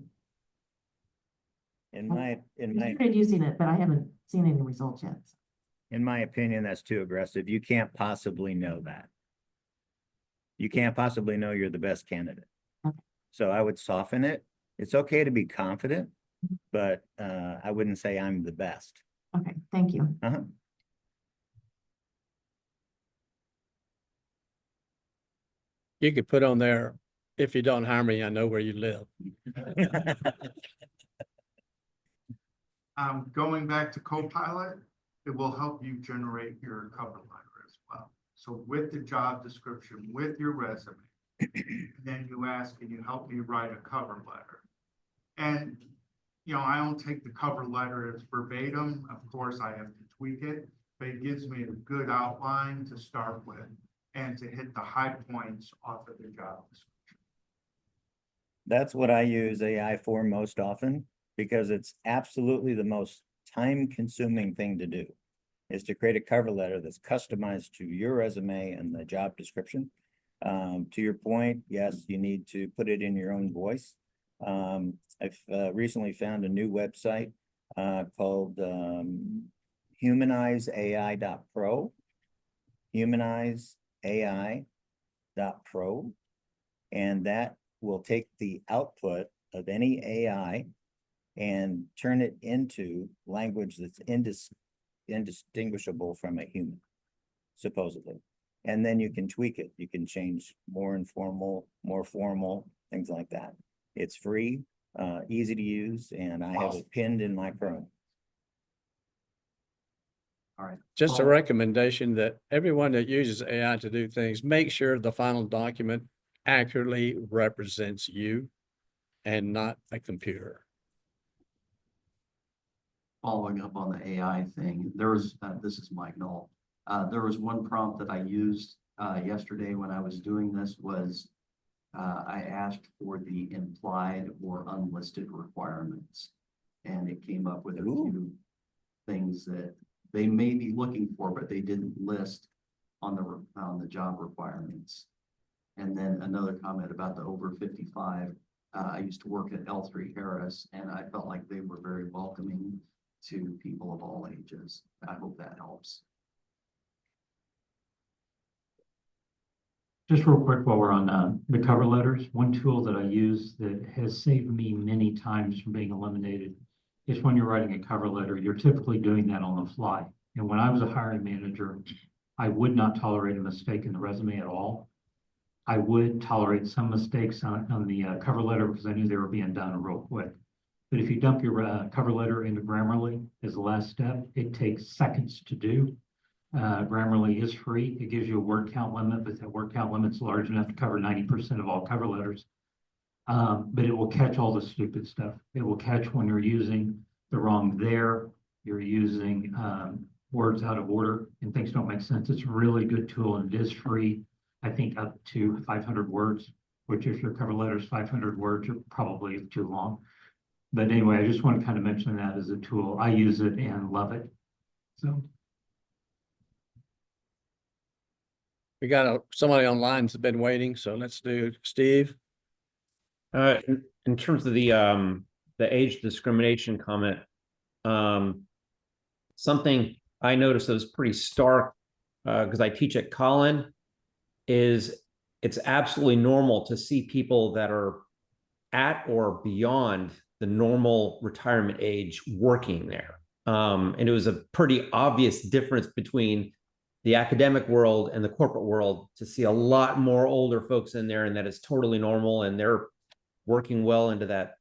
I started using it, but I haven't seen any results yet. In my opinion, that's too aggressive. You can't possibly know that. You can't possibly know you're the best candidate. Okay. So I would soften it. It's okay to be confident, but I wouldn't say I'm the best. Okay, thank you. You could put on there, if you don't hire me, I know where you live. Going back to Copilot, it will help you generate your cover letter as well. So with the job description, with your resume, then you ask, can you help me write a cover letter? And, I don't take the cover letter as verbatim. Of course, I have to tweak it, but it gives me a good outline to start with and to hit the high points off of the job description. That's what I use AI for most often, because it's absolutely the most time-consuming thing to do, is to create a cover letter that's customized to your resume and the job description. To your point, yes, you need to put it in your own voice. I've recently found a new website called humanizeai.pro, humanizeai.pro, and that will take the output of any AI and turn it into language that's indistinguishable from a human, supposedly. And then you can tweak it. You can change more informal, more formal, things like that. It's free, easy to use, and I have it pinned in my Chrome. All right. Just a Well, recommendation that everyone that uses AI to do things, make sure the final document accurately represents you and not a computer. following up on the AI thing, there was, this is Mike Knoll. There was one prompt that I used yesterday when I was doing this was I asked for the implied or unlisted requirements. And it came up with a few things that they may be looking for, but they didn't list on the job requirements. And then another comment about the over 55. I used to work at L3 Harris, and I felt like they were very welcoming to people of all ages. I hope that helps. Just real quick while we're on the cover letters, one tool that I use that has saved me many times from being eliminated is when you're writing a cover letter, you're typically doing that on the fly. And when I was a hiring manager, I would not tolerate a mistake in the resume at all. I would tolerate some mistakes on the cover letter because I knew they were being done real quick. But if you dump your cover letter into Grammarly as the last step, it takes seconds to do. Grammarly is free. It gives you a word count limit, but that word count limit's large enough to cover 90% of all cover letters. But it will catch all the stupid stuff. It will catch when you're using the wrong there, you're using words out of order and things don't make sense. It's a really good tool and it is free. I think up to 500 words, which if your cover letter is 500 words, you're probably too long. But anyway, I just want to kind of mention that as a tool. I use it and love it. So. We got somebody online that's been waiting, so let's do Steve. In terms of the age discrimination comment, something I noticed that was pretty stark because I teach at Keelan is it's absolutely normal to see people that are at or beyond the normal retirement age working there. And it was a pretty obvious difference between the academic world and the corporate world to see a lot more older folks in there, and that is totally normal, and they're working well into that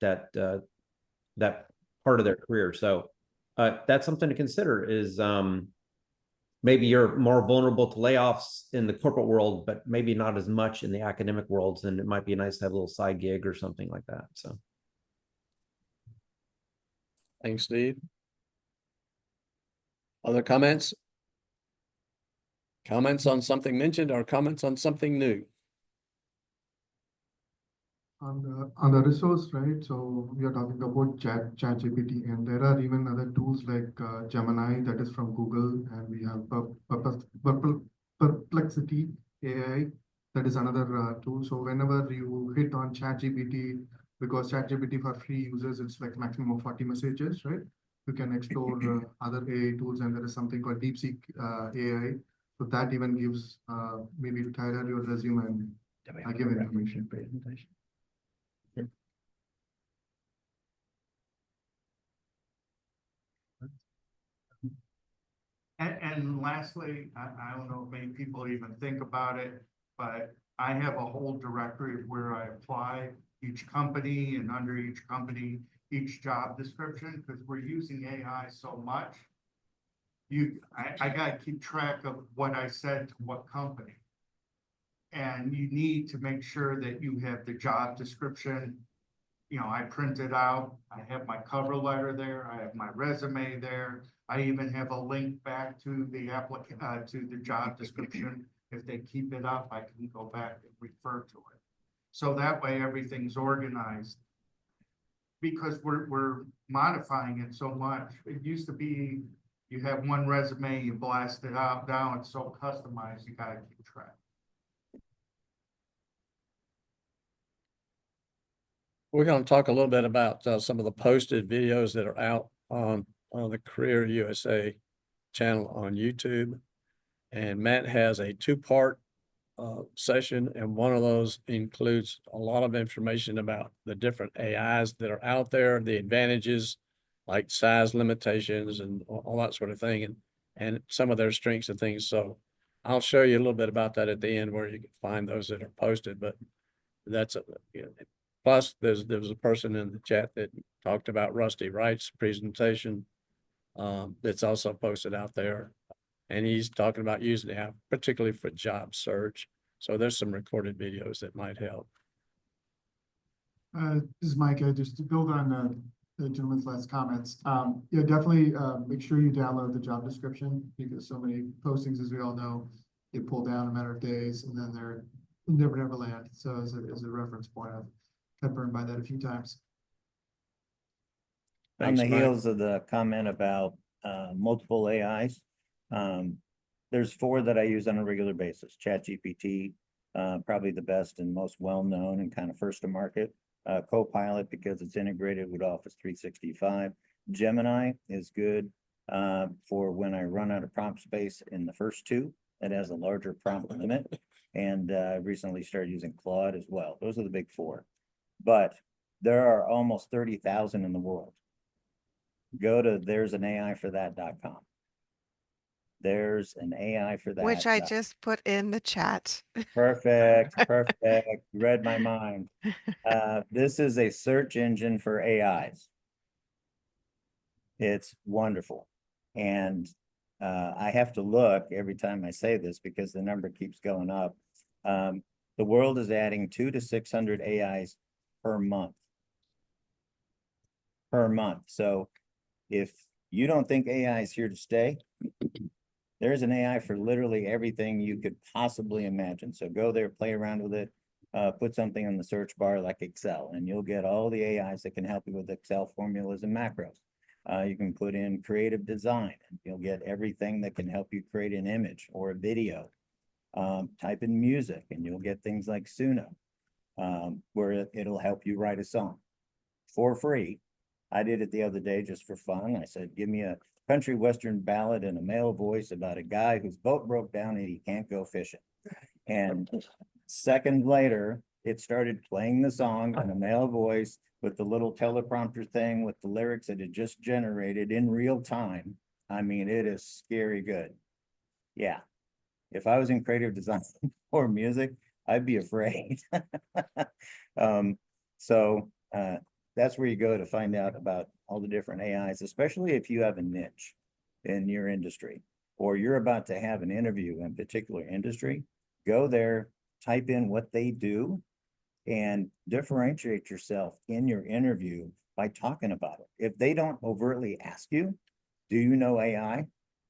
part of their career. So that's something to consider is maybe you're more vulnerable to layoffs in the corporate world, but maybe not as much in the academic worlds. And it might be nice to have a little side gig or something like that. So. Thanks, Steve. Other comments? Comments on something mentioned or comments on something new? On the resource, right? So we are talking about ChatGPT, and there are even other tools like Gemini that is from Google, and we have Perplexity AI that is another tool. So whenever you hit on ChatGPT, because ChatGPT for free users, it's like maximum of 40 messages, right? You can explore other AI tools, and there is something called DeepSeek AI. So that even gives maybe tailor your resume and give information. Presentation. And lastly, I don't know if many people even think about it, but I have a whole directory of where I apply each company and under each company, each job description, because we're using AI so much. I gotta keep track of what I said to what company. And you need to make sure that you have the job description. You know, I print it out. I have my cover letter there. I have my resume there. I even have a link back to the to the job description. If they keep it up, I can go back and refer to it. So that way everything's organized. Because we're modifying it so much. It used to be you have one resume, you blast it out. Now it's so customized, you gotta keep track. We're going to talk a little bit about some of the posted videos that are out on the Career USA channel on YouTube. And Matt has a two-part session, and one of those includes a lot of information about the different AIs that are out there, the advantages like size limitations and all that sort of thing, and some of their strengths and things. So I'll show you a little bit about that at the end where you can find those that are posted, but that's plus there was a person in the chat that talked about Rusty Wright's presentation that's also posted out there. and he's talking about using it particularly for job search. So there's some recorded videos that might help. This is Mike. Just to build on the gentleman's last comments. Yeah, definitely make sure you download the job description, because so many postings, as we all know, get pulled down in a matter of days, and then they're never land. So as a reference point, I've got burned by that a few times. On the Thanks, Mike. heels of the comment about multiple AIs, there's 4 that I use on a regular basis. ChatGPT, probably the best and most well-known and kind of first to market. Copilot, because it's integrated with Office 365. Gemini is good for when I run out of prompt space in the first 2. It has a larger prompt limit. And I recently started using Claude as well. Those are the big 4. But there are almost 30,000 in the world. Go to there'sanaIforthat.com. There's an AI for that. Which I just put in the chat. Perfect, perfect. You read my mind. This is a search engine for AIs. It's wonderful. And I have to look every time I say this because the number keeps going up. The world is adding 200 to 600 AIs per month. Per month. So if you don't think AI is here to stay, there's an AI for literally everything you could possibly imagine. So go there, play around with it, put something in the search bar like Excel, and you'll get all the AIs that can help you with Excel formulas and macros. You can put in creative design, and you'll get everything that can help you create an image or a video. Type in music, and you'll get things like Suno, where it'll help you write a song for free. I did it the other day just for fun. I said, give me a country western ballad in a male voice about a guy whose boat broke down and he can't go fishing. And second later, it started playing the song in a male voice with the little teleprompter thing with the lyrics that it just generated in real time. I mean, it is scary good. Yeah. If I was in creative design or music, I'd be afraid. That's where you go to find out about all the different AIs, especially if you have a niche in your industry, or you're about to have an interview in a particular industry. Go there, type in what they do, and differentiate yourself in your interview by talking about it. If they don't overtly ask you, do you know AI?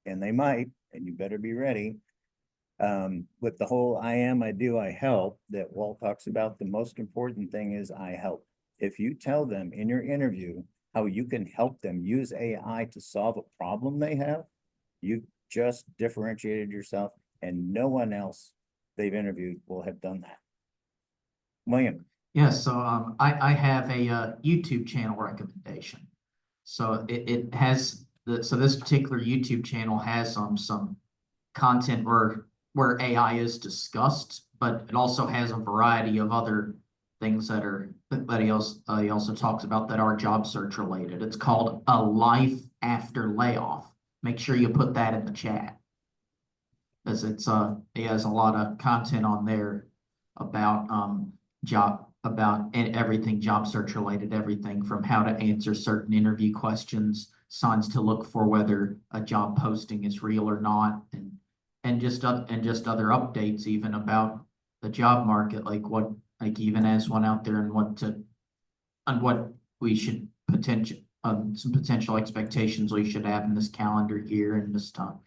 And they might, and you better be ready. With the whole I am, I do, I help that Walt talks about, the most important thing is I help. If you tell them in your interview how you can help them use AI to solve a problem they have, you've just differentiated yourself, and no one else they've interviewed will have done that. William. Yes, so I have a YouTube channel recommendation. So it has so this particular YouTube channel has some content where AI is discussed, but it also has a variety of other things that he also talks about that are job search related. It's called A Life After Layoff. Make sure you put that in the chat, as he has a lot of content on there about everything job search related, everything from how to answer certain interview questions, signs to look for whether a job posting is real or not, and just other updates even about the job market, like even as one out there, and what we should some potential expectations we should have in this calendar year and this time,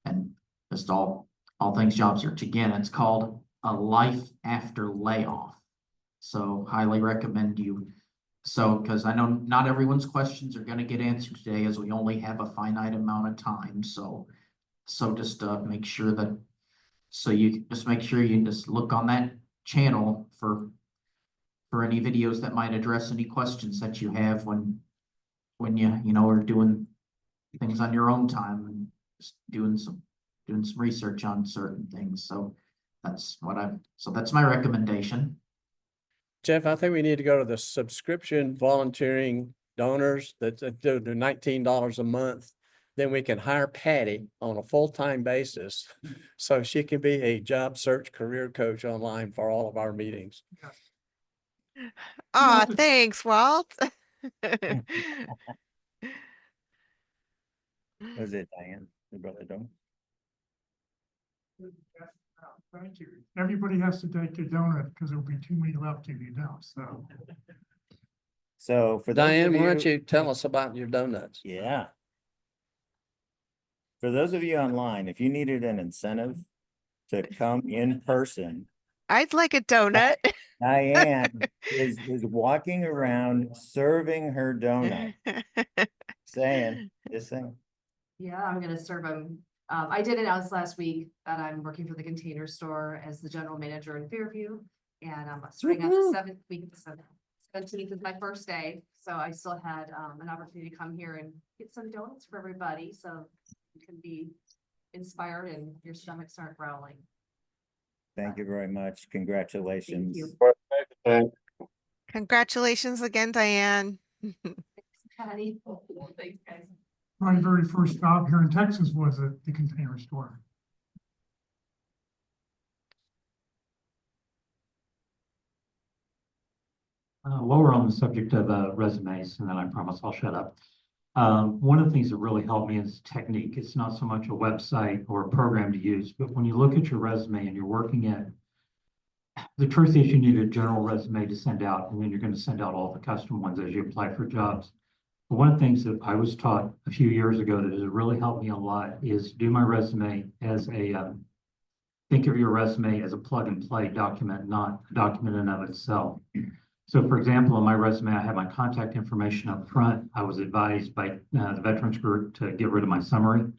and just all things job search. Again, it's called A Life After Layoff. So highly recommend you. So, because I know not everyone's questions are going to get answered today, as we only have a finite amount of time. So just make sure that, make sure you just look on that channel for any videos that might address any questions that you have when you are doing things on your own time and just doing some research on certain things. So that's my recommendation. Jeff, I think we need to go to the subscription volunteering donors that do $19 a month. Then we can hire Patty on a full-time basis so she can be a job search career coach online for all of our meetings. Oh, thanks, Walt. Was it Diane, your brother Don? Thank you. Everybody has to take their donut because there'll be too many left if you don't, so. So for those of Diane, why don't you tell us about your donuts? Yeah. For those of you online, if you needed an incentive to come in person, I'd like a donut. Diane is walking around serving her donut, just saying. Yeah, I'm gonna serve them. I did announce last week that I'm working for the Container Store as the general manager in Fairview. And I'm starting out the 7th week of the 17th is my first day. So I still had an opportunity to come here and get some donuts for everybody. So you can be inspired and your stomachs aren't growling. Thank you very much. Congratulations. Congratulations again, Diane. Thanks, Patty. Thanks, guys. My very first job here in Texas was at the Container Store. While we're on the subject of resumes, and then I promise I'll shut up. One of the things that really helped me is technique. It's not so much a website or a program to use, but when you look at your resume and you're working at, the truth is you need a general resume to send out, and then you're going to send out all the custom ones as you apply for jobs. But one of the things that I was taught a few years ago that has really helped me a lot is do my resume as a, think of your resume as a plug and play document, not a document in and of itself. So for example, on my resume, I have my contact information up front. I was advised by the Veterans Group to get rid of my summary.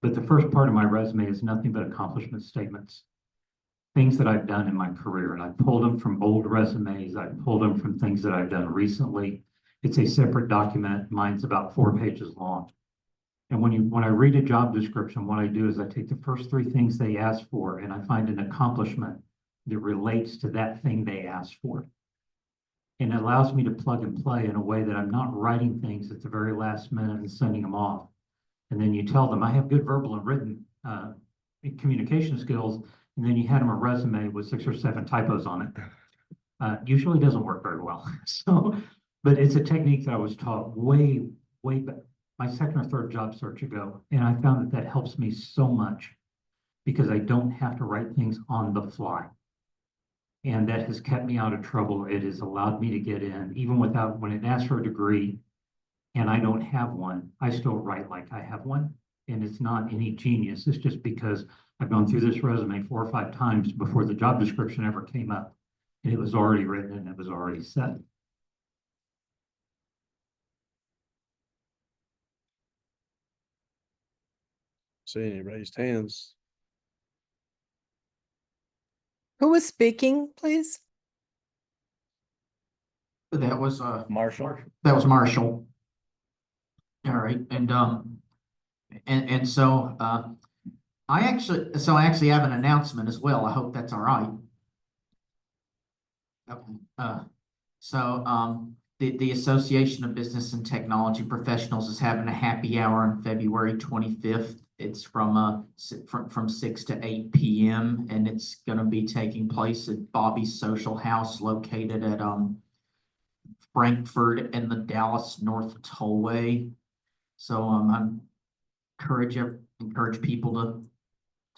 But the first part of my resume is nothing but accomplishment statements. Things that I've done in my career. And I pulled them from old resumes. I pulled them from things that I've done recently. It's a separate document. Mine's about 4 pages long. And when I read a job description, what I do is I take the first 3 things they ask for and I find an accomplishment that relates to that thing they asked for. And it allows me to plug and play in a way that I'm not writing things at the very last minute and sending them off. And then you tell them I have good verbal and written communication skills, and then you hand them a resume with 6 or 7 typos on it. Usually doesn't work very well. So, but it's a technique that I was taught way back, my 2nd or 3rd job search ago. And I found that helps me so much because I don't have to write things on the fly. And that has kept me out of trouble. It has allowed me to get in, even without, when it asks for a degree and I don't have one, I still write like I have one. And it's not any genius. It's just because I've gone through this resume 4 or 5 times before the job description ever came up. And it was already written and it was already set. See any raised hands? Who was speaking, please? That was Marshall. That was Marshall. All right, and so I actually have an announcement as well. I hope that's all right. Okay. The Association of Business and Technology Professionals is having a happy hour on February 25th. It's from 6 to 8 p.m. and it's going to be taking place at Bobby's Social House located at Frankfurt and the Dallas North Tollway. So I encourage people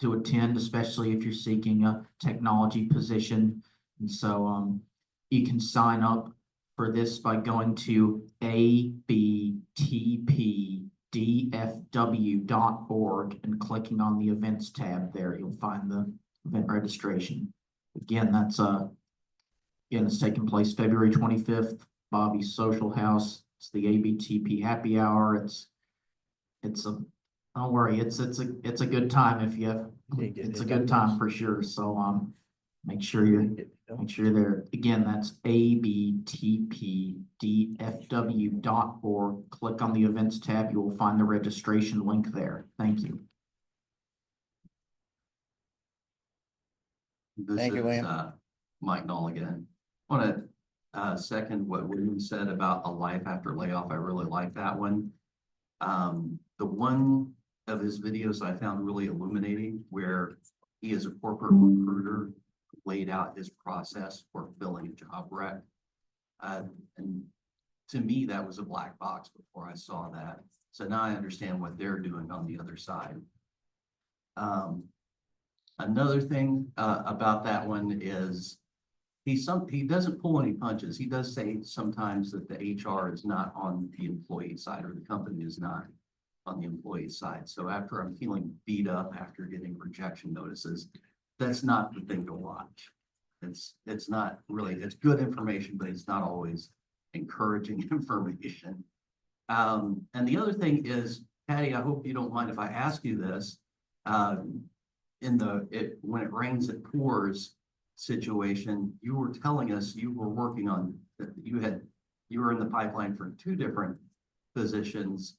to attend, especially if you're seeking a technology position. And so you can sign up for this by going to abtpdfw.org and clicking on the events tab there. You'll find the event registration. Again, it's taking place February 25th, Bobby's Social House. It's the ABTP happy hour. Don't worry, it's a good time it's a good time for sure. So make sure you're there. Again, that's abtpdfw.org. Click on the events tab. You will find the registration link there. Thank you. This is Mike Knoll again. I want to second what William said about a life after layoff. I really like that one. The one of his videos I found really illuminating where he is a corporate recruiter laid out his process for filling a job rec. And to me, that was a black box before I saw that. So now I understand what they're doing on the other side. Another thing about that one is he doesn't pull any punches. He does say sometimes that the HR is not on the employee side, or the company is not on the employee side. So after I'm feeling beat up after getting rejection notices, that's not the thing to watch. It's not really, it's good information, but it's not always encouraging information. And the other thing is, Patty, I hope you don't mind if I ask you this. When it rains, it pours situation, you were telling us you were working on that, you were in the pipeline for 2 different positions.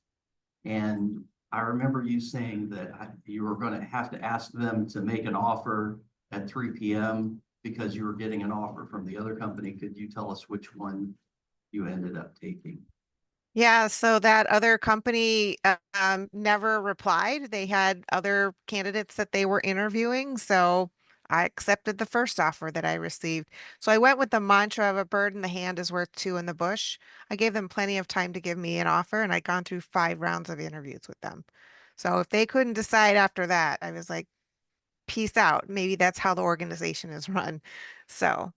And I remember you saying that you were going to have to ask them to make an offer at 3 p.m. because you were getting an offer from the other company. Could you tell us which one you ended up taking? Yeah, so that other company never replied. They had other candidates that they were interviewing, so I accepted the first offer that I received. So I went with the mantra of a bird in the hand is worth 2 in the bush. I gave them plenty of time to give me an offer, and I'd gone through 5 rounds of interviews with them. So if they couldn't decide after that, I was like, peace out. Maybe that's how the organization is run. So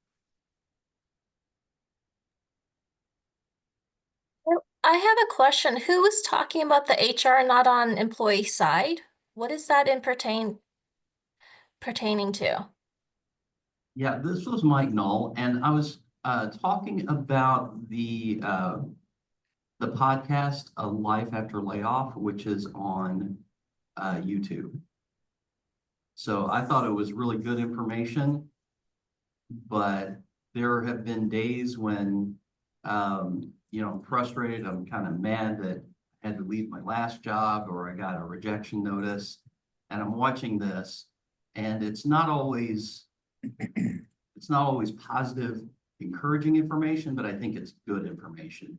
I have a question. Who was talking about the HR not on employee side? What is that in pertaining to? Yeah, this was Mike Knoll, and I was talking about the podcast, A Life After Layoff, which is on YouTube. So I thought it was really good information, but there have been days when, I'm frustrated. I'm kind of mad that I had to leave my last job, or I got a rejection notice, and I'm watching this, and it's not always positive, encouraging information, but I think it's good information.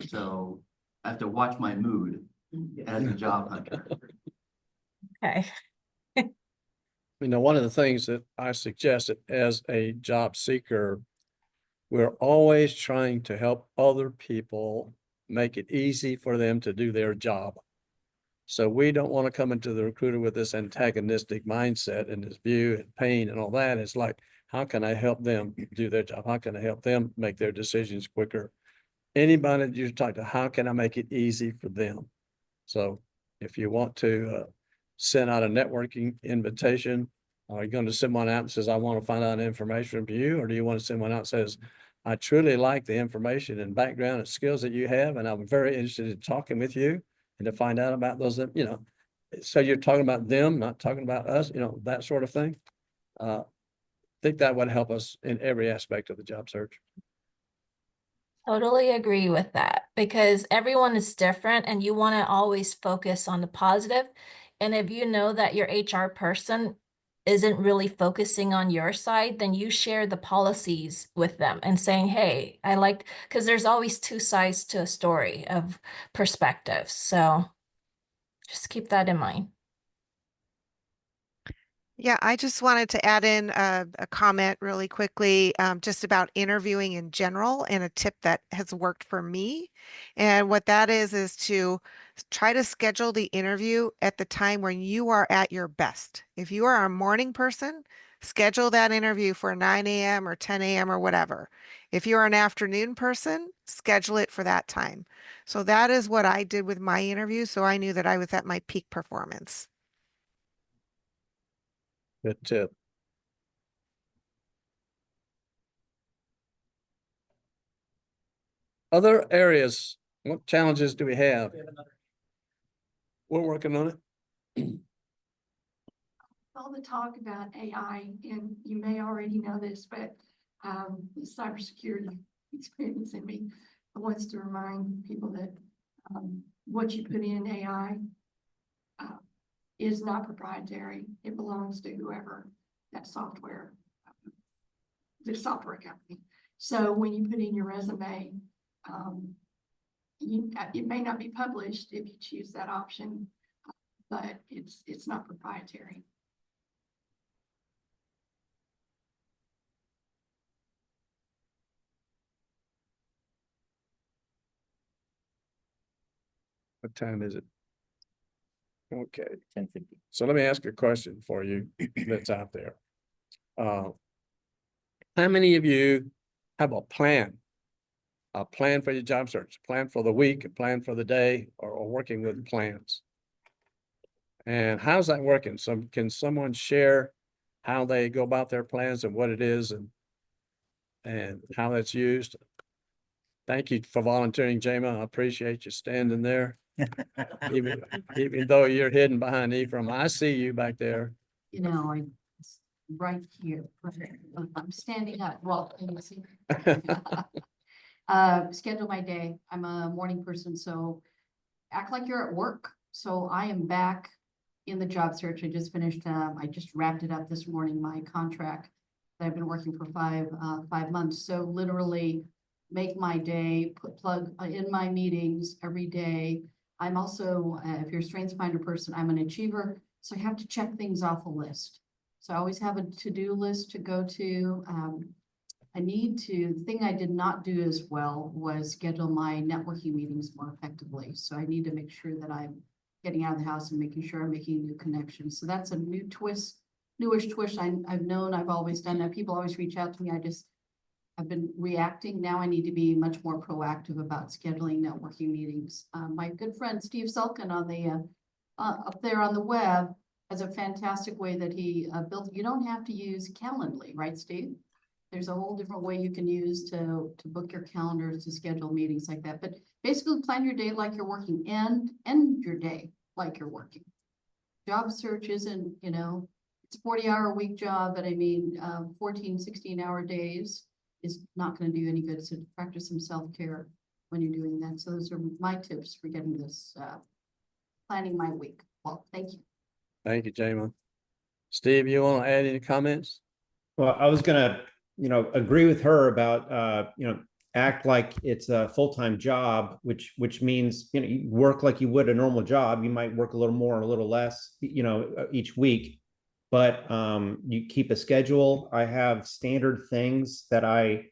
So I have to watch my mood as a job hunter. Okay. One of the things that I suggested as a job seeker, we're always trying to help other people make it easy for them to do their job. So we don't want to come into the recruiter with this antagonistic mindset and this view and pain and all that. It's like, how can I help them do their job? How can I help them make their decisions quicker? Anybody that you talk to, how can I make it easy for them? So if you want to send out a networking invitation, are you going to send one out and says, I want to find out information from you? Or do you want to send one out that says, I truly like the information and background and skills that you have, and I'm very interested in talking with you and to find out about those, so you're talking about them, not talking about us, that sort of thing. I think that would help us in every aspect of the job search. Totally agree with that, because everyone is different and you want to always focus on the positive. And if you know that your HR person isn't really focusing on your side, then you share the policies with them and saying, hey, because there's always 2 sides to a story of perspectives. So just keep that in mind. yeah, I just wanted to add in a comment really quickly, just about interviewing in general, and a tip that has worked for me. And what that is to try to schedule the interview at the time when you are at your best. If you are a morning person, schedule that interview for 9 a.m. or 10 a.m. or whatever. If you're an afternoon person, schedule it for that time. So that is what I did with my interview. So I knew that I was at my peak performance. Good tip. Other areas, what challenges do we have? We're working on it. All the talk about AI, and you may already know this, but the cybersecurity experience in me wants to remind people that what you put in AI is not proprietary. It belongs to whoever that software, the software company. So when you put in your resume, it may not be published if you choose that option, but it's not proprietary. What time is it? Okay, 10:50. so let me ask a question for you that's out there. How many of you have a plan? A plan for your job search, a plan for the week, a plan for the day, or working with plans? And how's that working? Can someone share how they go about their plans and what it is and how that's used? Thank you for volunteering, Jama. I appreciate you standing there. Even though you're hidden behind Ephraim, I see you back there. You know, right here, I'm standing up, well, can you see? Schedule my day. I'm a morning person, so act like you're at work. So I am back in the job search. I just finished, I just wrapped it up this morning, my contract that I've been working for 5 months. So literally make my day, plug in my meetings every day. I'm also, if you're a strengths finder person, I'm an achiever. So I have to check things off a list. So I always have a to-do list to go to. The thing I did not do as well was schedule my networking meetings more effectively. So I need to make sure that I'm getting out of the house and making sure I'm making new connections. So that's a new twist, newish twist. I've known, I've always done that. People always reach out to me. I've been reacting. Now I need to be much more proactive about scheduling networking meetings. My good friend, Steve Sulkin on the, up there on the web has a fantastic way that he built. You don't have to use Calendly, right, Steve? There's a whole different way you can use to book your calendars, to schedule meetings like that. But basically plan your day like you're working and end your day like you're working. Job search isn't, you know, it's a 40-hour-a-week job, but I mean, 14, 16-hour days is not going to do any good. So practice some self-care when you're doing that. So those are my tips for getting this, planning my week. Well, thank you. Thank you, Jama. Steve, you want to add any comments? Well, I was gonna, agree with her about, act like it's a full-time job, which means, you work like you would a normal job. You might work a little more or a little less, each week, but you keep a schedule. I have standard things that I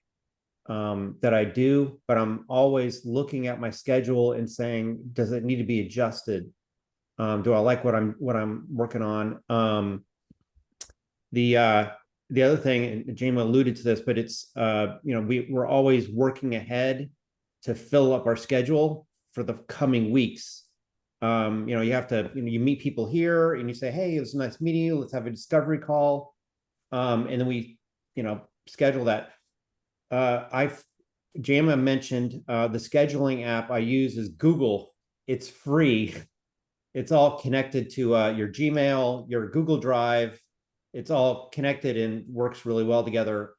do, but I'm always looking at my schedule and saying, does it need to be adjusted? Do I like what I'm working on? The other thing, and Jama alluded to this, but it's we're always working ahead to fill up our schedule for the coming weeks. You have to, you meet people here and you say, hey, it was nice meeting you. Let's have a discovery call. And then we, schedule that. Jama mentioned the scheduling app I use is Google. It's free. It's all connected to your Gmail, your Google Drive. It's all connected and works really well together.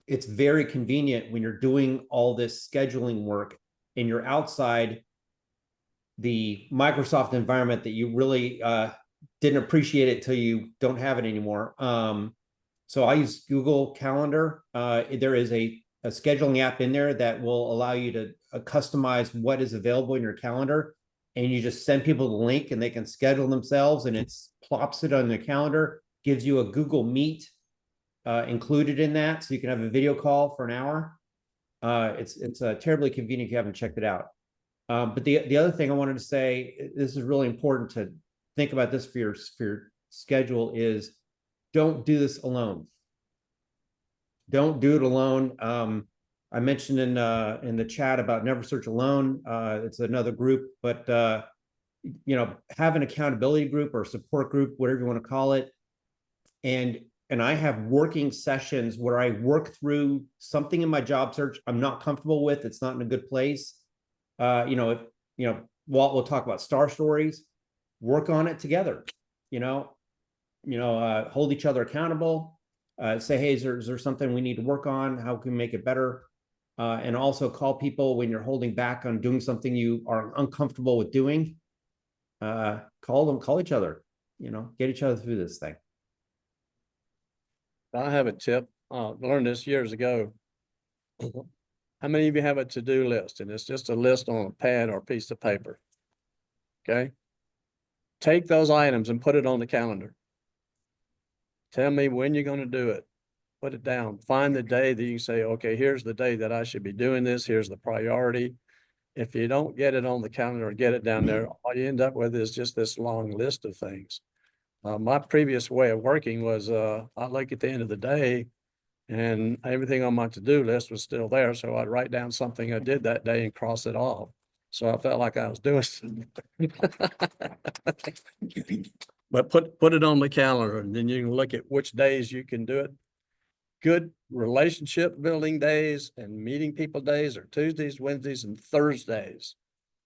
It's very convenient when you're doing all this scheduling work and you're outside the Microsoft environment that you really didn't appreciate it till you don't have it anymore. So I use Google Calendar. There is a scheduling app in there that will allow you to customize what is available in your calendar. And you just send people the link and they can schedule themselves and it plops it on their calendar, gives you a Google Meet included in that. So you can have a video call for an hour. It's terribly convenient if you haven't checked it out. But the other thing I wanted to say, this is really important to think about this for your schedule, is don't do this alone. Don't do it alone. I mentioned in the chat about Never Search Alone. It's another group, but have an accountability group or support group, whatever you want to call it. And I have working sessions where I work through something in my job search I'm not comfortable with. It's not in a good place. Walt will talk about star stories. Work on it together. Hold each other accountable. Say, hey, is there something we need to work on? How can we make it better? And also call people when you're holding back on doing something you are uncomfortable with doing. Call each other, get each other through this thing. I have a tip. Learned this years ago. How many of you have a to-do list? And it's just a list on a pad or a piece of paper. Okay. Take those items and put it on the calendar. Tell me when you're going to do it. Put it down. Find the day that you say, okay, here's the day that I should be doing this. Here's the priority. if you don't get it on the calendar or get it down there, all you end up with is just this long list of things. My previous way of working was, I look at the end of the day and everything on my to-do list was still there. So I'd write down something I did that day and cross it off. So I felt like I was doing something. But put it on the calendar and then you can look at which days you can do it. Good relationship building days and meeting people days are Tuesdays, Wednesdays, and Thursdays.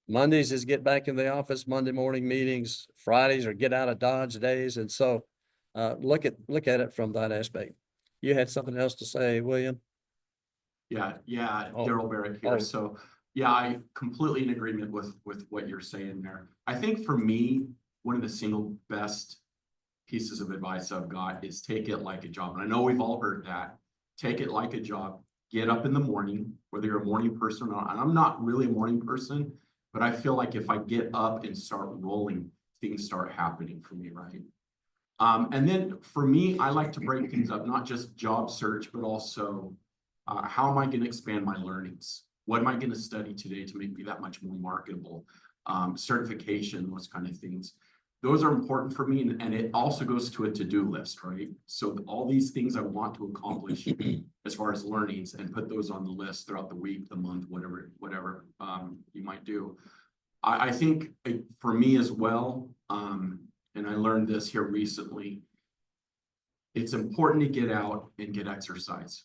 Mondays is get back in the office, Monday morning meetings. Fridays are get out of Dodge days. And so look at it from that aspect. You had something else to say, William? Yeah, Oh. Daryl Barrett here. Oh. So, yeah, I completely in agreement with what you're saying there. I think for me, one of the single best pieces of advice I've got is take it like a job. And I know we've all heard that. Take it like a job. Get up in the morning, whether you're a morning person or not. And I'm not really a morning person, but I feel like if I get up and start rolling, things start happening for me, right? And then for me, I like to break things up, not just job search, but also how am I going to expand my learnings? What am I going to study today to make me that much more marketable? Certification, those kind of things. Those are important for me. And it also goes to a to-do list, right? So all these things I want to accomplish as far as learnings and put those on the list throughout the week, the month, whatever you might do. I think for me as well, and I learned this here recently, it's important to get out and get exercise.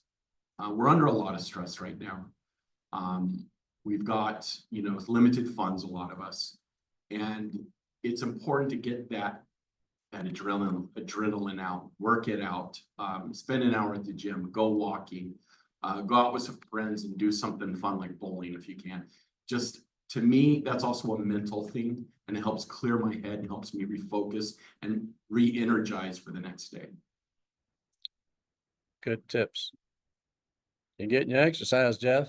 We're under a lot of stress right now. We've got, limited funds, a lot of us, and it's important to get that adrenaline out, work it out, spend an hour at the gym, go walking, go out with some friends and do something fun like bowling if you can. Just to me, that's also a mental thing, and it helps clear my head and helps me refocus and re-energize for the next day. Good tips. You getting your exercise, Jeff?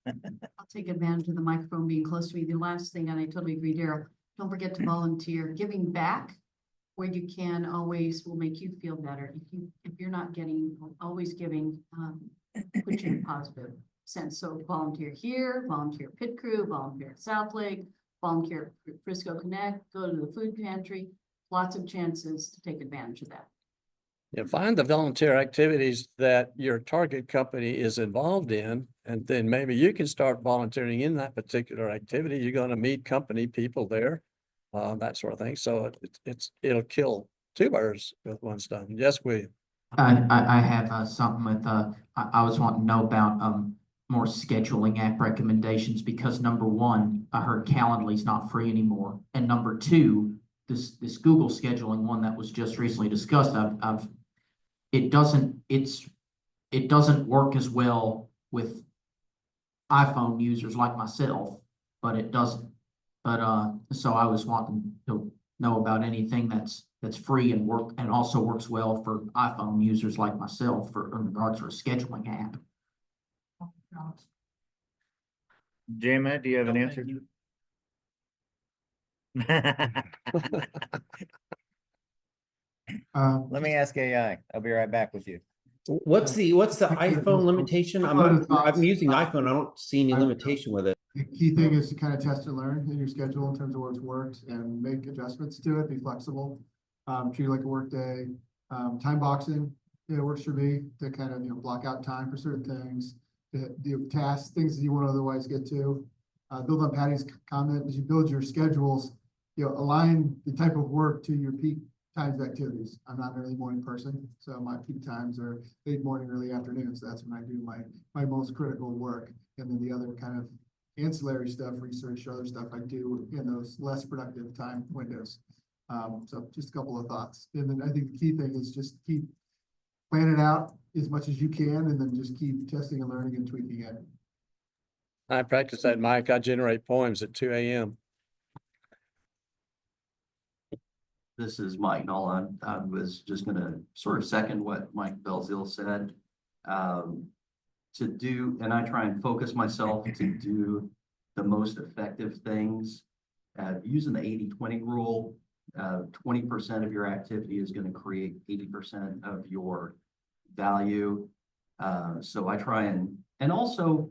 I'll take advantage of the microphone being close to me. The last thing, and I totally agree, Daryl, don't forget to volunteer. Giving back where you can always will make you feel better. If you're not getting, always giving, put you in a positive sense. So volunteer here, volunteer pit crew, volunteer at South Lake, volunteer at Frisco Connect, go to the food pantry. Lots of chances to take advantage of that. Yeah, find the volunteer activities that your target company is involved in, and then maybe you can start volunteering in that particular activity. You're going to meet company people there, that sort of thing. So it'll kill two birds with one stone. Yes, William. I have something with I was wanting to know about more scheduling app recommendations, because number one, I heard Calendly's not free anymore, and number two, this Google scheduling one that was just recently discussed, it doesn't work as well with iPhone users like myself, but it doesn't. But so I was wanting to know about anything that's free and also works well for iPhone users like myself in regards to a scheduling app. Jama, do you have an answer? Let me ask AI. I'll be right back with you. What's the iPhone limitation? I'm using iPhone. I don't see any limitation with it. The key thing is to kind of test and learn in your schedule in terms of what's worked and make adjustments to it, be flexible. Treat it like a work day. Time boxing, works for me to kind of, block out time for certain things, to do tasks, things that you won't otherwise get to. Build on Patty's comment, as you build your schedules, align the type of work to your peak times activities. I'm not an early morning person, so my peak times are late morning, early afternoon. So that's when I do my most critical work. And then the other kind of ancillary stuff, research, other stuff I do in those less productive time windows. So just a couple of thoughts. And then I think the key thing is just keep plan it out as much as you can, and then just keep testing and learning and tweaking it. I practice that, Mike. I generate poems at 2 a.m. This is Mike Noll. I was just going to sort of second what Mike Belzil said. And I try and focus myself to do the most effective things. Using the 80-20 rule, 20% of your activity is going to create 80% of your value. So I try and also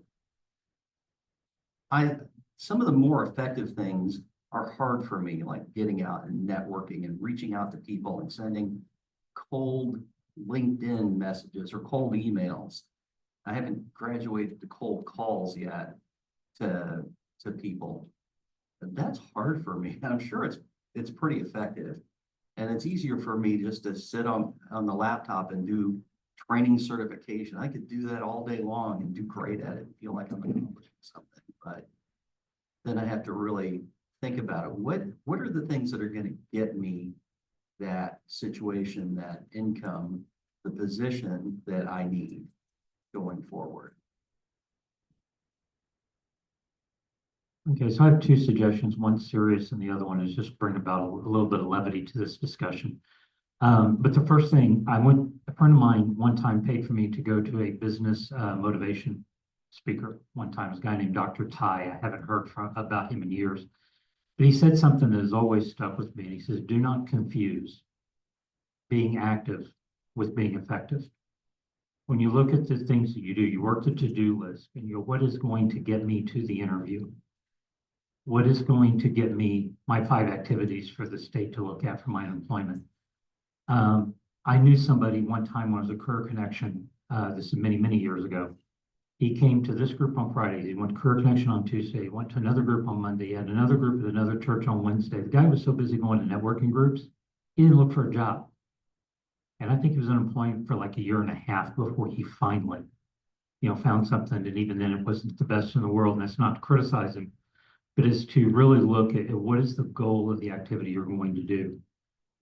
some of the more effective things are hard for me, like getting out and networking and reaching out to people and sending cold LinkedIn messages or cold emails. I haven't graduated to cold calls yet to people. That's hard for me. I'm sure it's pretty effective. And it's easier for me just to sit on the laptop and do training certification. I could do that all day long and do great at it and feel like I'm accomplishing something. But then I have to really think about it. What are the things that are going to get me that situation, that income, the position that I need going forward? Okay, so I have two suggestions, one serious and the other one is just bring about a little bit of levity to this discussion. But the first thing, a friend of mine one time paid for me to go to a business motivation speaker one time. This guy named Dr. Ty. I haven't heard about him in years, but he said something that has always stuck with me. And he says, do not confuse being active with being effective. When you look at the things that you do, you work the to-do list and you go, what is going to get me to the interview? What is going to get me my 5 activities for the state to look at for my unemployment? I knew somebody one time when I was a Career Connection, this is many, many years ago. He came to this group on Friday. He went to Career Connection on Tuesday. He went to another group on Monday. He had another group at another church on Wednesday. The guy was so busy going to networking groups, he didn't look for a job. And I think he was unemployed for like a year and a half before he finally, found something. And even then it wasn't the best in the world. And that's not to criticize him, but is to really look at what is the goal of the activity you're going to do.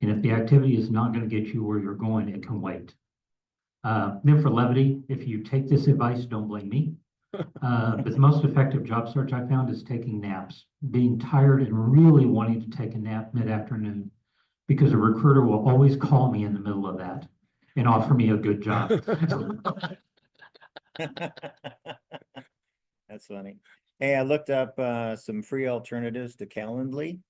And if the activity is not going to get you where you're going, it can wait. Then for levity, if you take this advice, don't blame me. But the most effective job search I found is taking naps, being tired and really wanting to take a nap mid-afternoon, because a recruiter will always call me in the middle of that and offer me a good job. That's funny. Hey, I looked up some free alternatives to Calendly.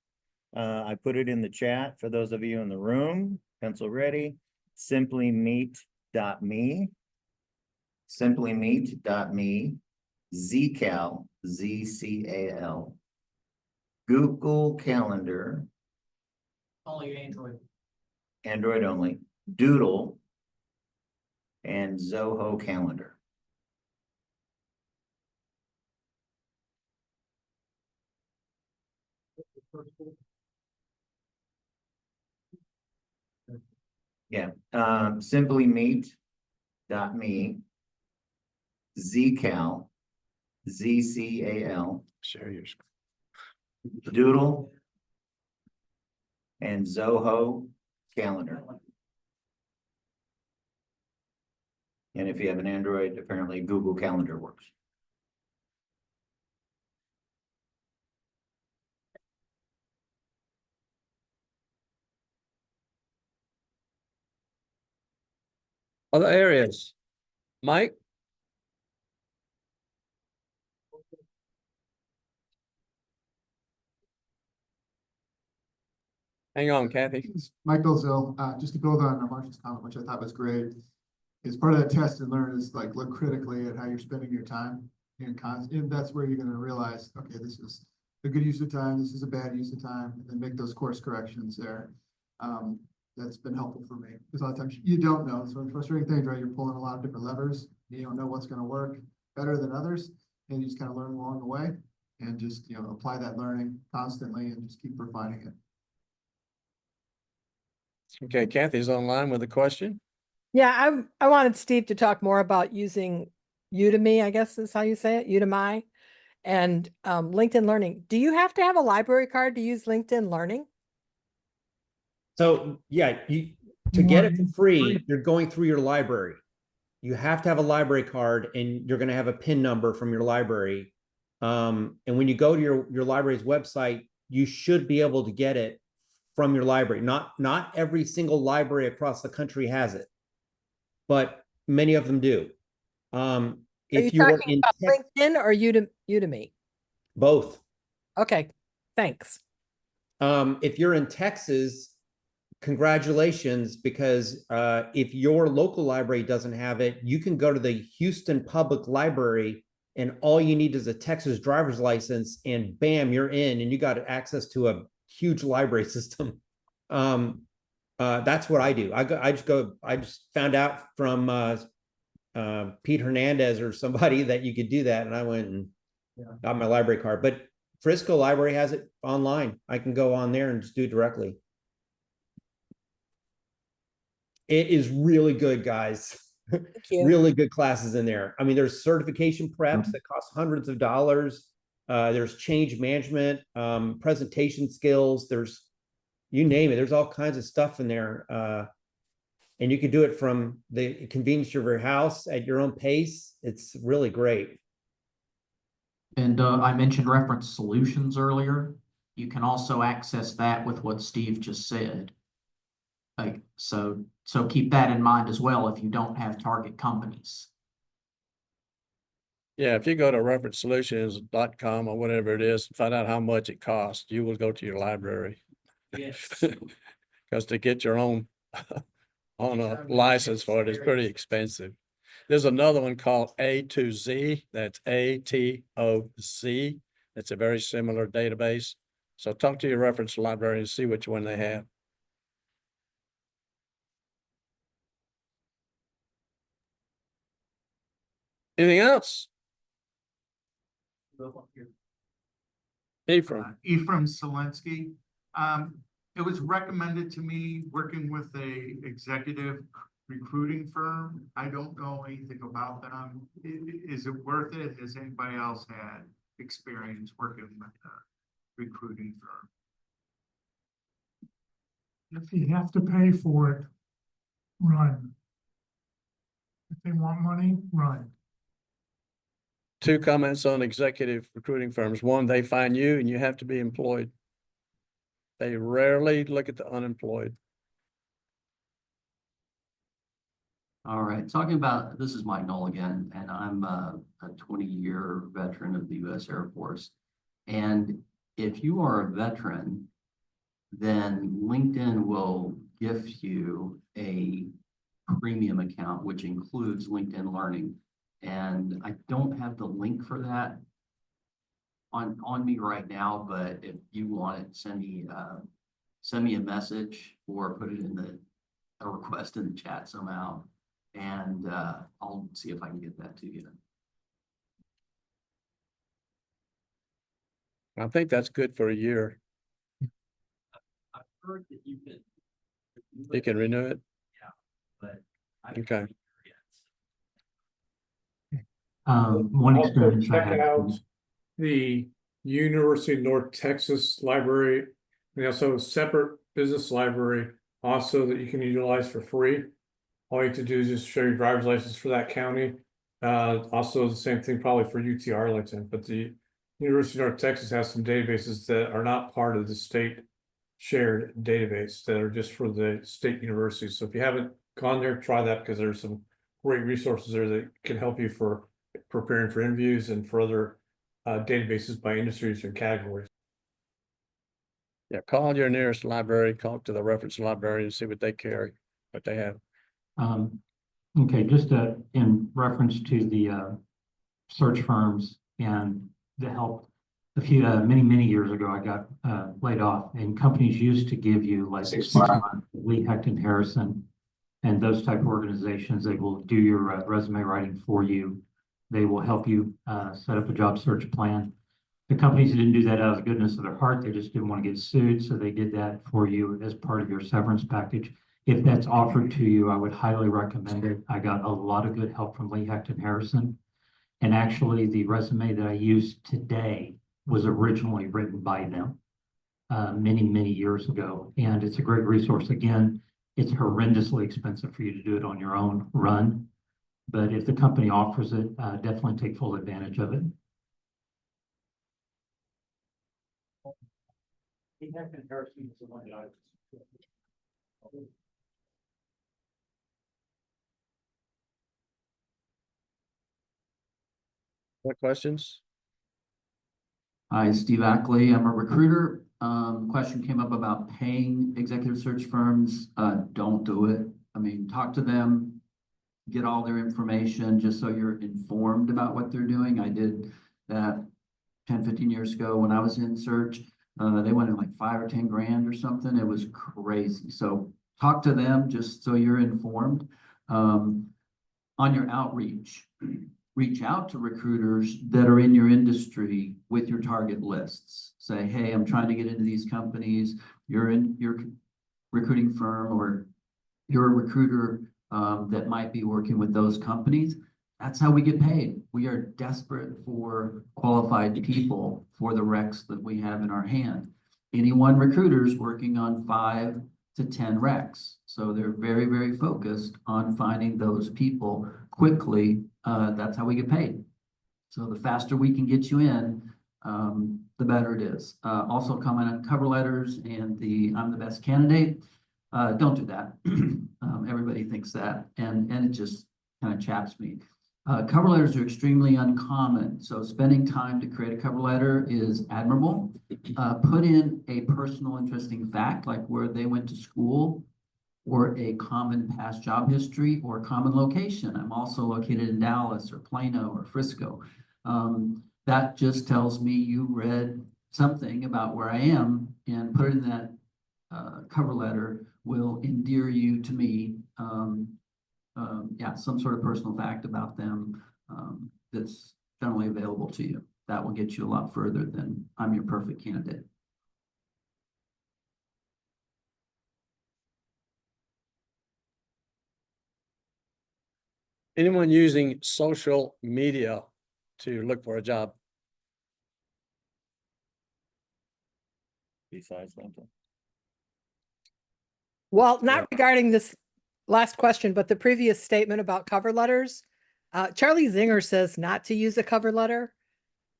I put it in the chat for those of you in the room. Pencil ready. Simplymeet.me. Simplymeet.me. Zcal, Z-C-A-L. Google Calendar. Only Android. Android only. Doodle. And Zoho Calendar. Yeah, simplymeet.me, Zcal, Z-C-A-L. Share your screen. Doodle, and Zoho Calendar. And if you have an Android, apparently Google Calendar works. Other areas. Mike? Hang on, Kathy. Mike Bilzell, just to build on Marcia's comment, which I thought was great, is part of that test and learn is like look critically at how you're spending your time. And that's where you're going to realize, okay, this is a good use of time, this is a bad use of time, and then make those course corrections there. That's been helpful for me because a lot of times you don't know. So frustrating things, right? You're pulling a lot of different levers. You don't know what's going to work better than others, and you just kind of learn along the way and just apply that learning constantly and just keep refining it. Okay, Kathy's online with a question. Yeah, I wanted Steve to talk more about using Udemy, I guess is how you say it, Udemy, and LinkedIn Learning. Do you have to have a library card to use LinkedIn Learning? So yeah, to get it for free, you're going through your library. You have to have a library card and you're going to have a PIN number from your library. And when you go to your library's website, you should be able to get it from your library. Not every single library across the country has it, but many of them do. If you're you're talking in about LinkedIn or Udemy? both. Okay, thanks. If you're in Texas, congratulations, because if your local library doesn't have it, you can go to the Houston Public Library and all you need is a Texas driver's license, and bam, you're in, and you got access to a huge library system. That's what I do. I just found out from Pete Hernandez or somebody that you could do that, and I went and got my library card. But Frisco Library has it online. I can go on there and just do it directly. It is really good, guys. Really good classes in there. I mean, there's certification preps that cost hundreds of dollars. There's change management, presentation skills. There's, you name it. There's all kinds of stuff in there. And you can do it from the convenience of your house at your own pace. It's really great. And I mentioned reference solutions earlier. You can also access that with what Steve just said. Like, so keep that in mind as well if you don't have target companies. Yeah, if you go to referencesolutions.com or whatever it is, find out how much it costs, you will go to your library. Yes. Because to get your own on a license for it is pretty expensive. There's another one called A2Z. That's ATOZ. It's a very similar database. So talk to your reference library and see which one they have. Anything else? Ephraim. Ephraim Selensky. It was recommended to me working with a executive recruiting firm. I don't know anything about them. Is it worth it? Has anybody else had experience working with a recruiting firm? If you have to pay for it, run. If they want money, run. Two comments on executive recruiting firms. One, they find you and you have to be employed. They rarely look at the unemployed. All right, talking about, this is Mike Knoll again, and I'm a 20-year veteran of the U.S. Air Force. And if you are a veteran, then LinkedIn will gift you a premium account, which includes LinkedIn Learning. And I don't have the link for that on me right now, but if you want it, send me a message or put it in a request in the chat somehow. And I'll see if I can get that to you. I think that's good for a year. I've heard that you can renew it. Yeah, but okay. One Also, experience I check had. out the University of North Texas Library. We also have a separate business library also that you can utilize for free. All you have to do is just show your driver's license for that county. Also the same thing probably for UT Arlington, but the University of North Texas has some databases that are not part of the state shared database that are just for the state universities. So if you haven't gone there, try that because there's some great resources there that can help you for preparing for interviews and for other databases by industries and categories. Yeah, call your nearest library, talk to the reference library and see what they carry, what they have. Okay, just in reference to the search firms and the help. A few many years ago, I got laid off, and companies used to give you like 6 months, Lee Hecton Harrison, and those type of organizations. They will do your resume writing for you. They will help you set up a job search plan. The companies didn't do that out of the goodness of their heart. They just didn't want to get sued, so they did that for you as part of your severance package. If that's offered to you, I would highly recommend it. I got a lot of good help from Lee Hecton Harrison. And actually, the resume that I use today was originally written by them many years ago. And it's a great resource. Again, it's horrendously expensive for you to do it on your own run. But if the company offers it, definitely take full advantage of it. Lee Hecton Harrison is the one that I What questions? Hi, Steve Ackley. I'm a recruiter. Question came up about paying executive search firms. Don't do it. I mean, talk to them. get all their information, just so you're informed about what they're doing. I did that 10, 15 years ago when I was in search. They went in like 5 or 10 grand or something. It was crazy. So talk to them just so you're informed. On your outreach, reach out to recruiters that are in your industry with your target lists. Say, hey, I'm trying to get into these companies. You're in your recruiting firm, or you're a recruiter that might be working with those companies. That's how we get paid. We are desperate for qualified people for the recs that we have in our hand. Any one recruiter is working on 5 to 10 recs. So they're very, very focused on finding those people quickly. That's how we get paid. So the faster we can get you in, the better it is. Also comment on cover letters and I'm the best candidate. Don't do that. Everybody thinks that, and it just kind of chaps me. Cover letters are extremely uncommon, so spending time to create a cover letter is admirable. Put in a personal interesting fact, like where they went to school, or a common past job history, or common location. I'm also located in Dallas or Plano or Frisco. That just tells me you read something about where I am, and put it in that cover letter will endear you to me. Yeah, some sort of personal fact about them that's generally available to you. That will get you a lot further than I'm your perfect candidate. Anyone using social media to look for a job? Besides LinkedIn. Well, not regarding this last question, but the previous statement about cover letters. Charlie Zinger says not to use a cover letter.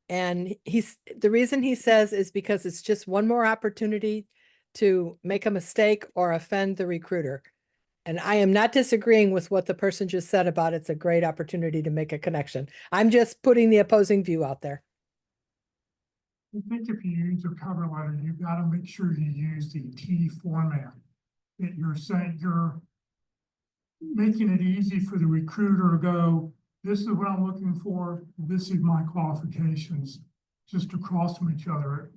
And the reason he says is because it's just one more opportunity to make a mistake or offend the recruiter. And I am not disagreeing with what the person just said about it's a great opportunity to make a connection. I'm just putting the opposing view out there. I think if you use a cover letter, you've got to make sure you use the T format. That you're saying you're making it easy for the recruiter to go, this is what I'm looking for, this is my qualifications, just across from each other.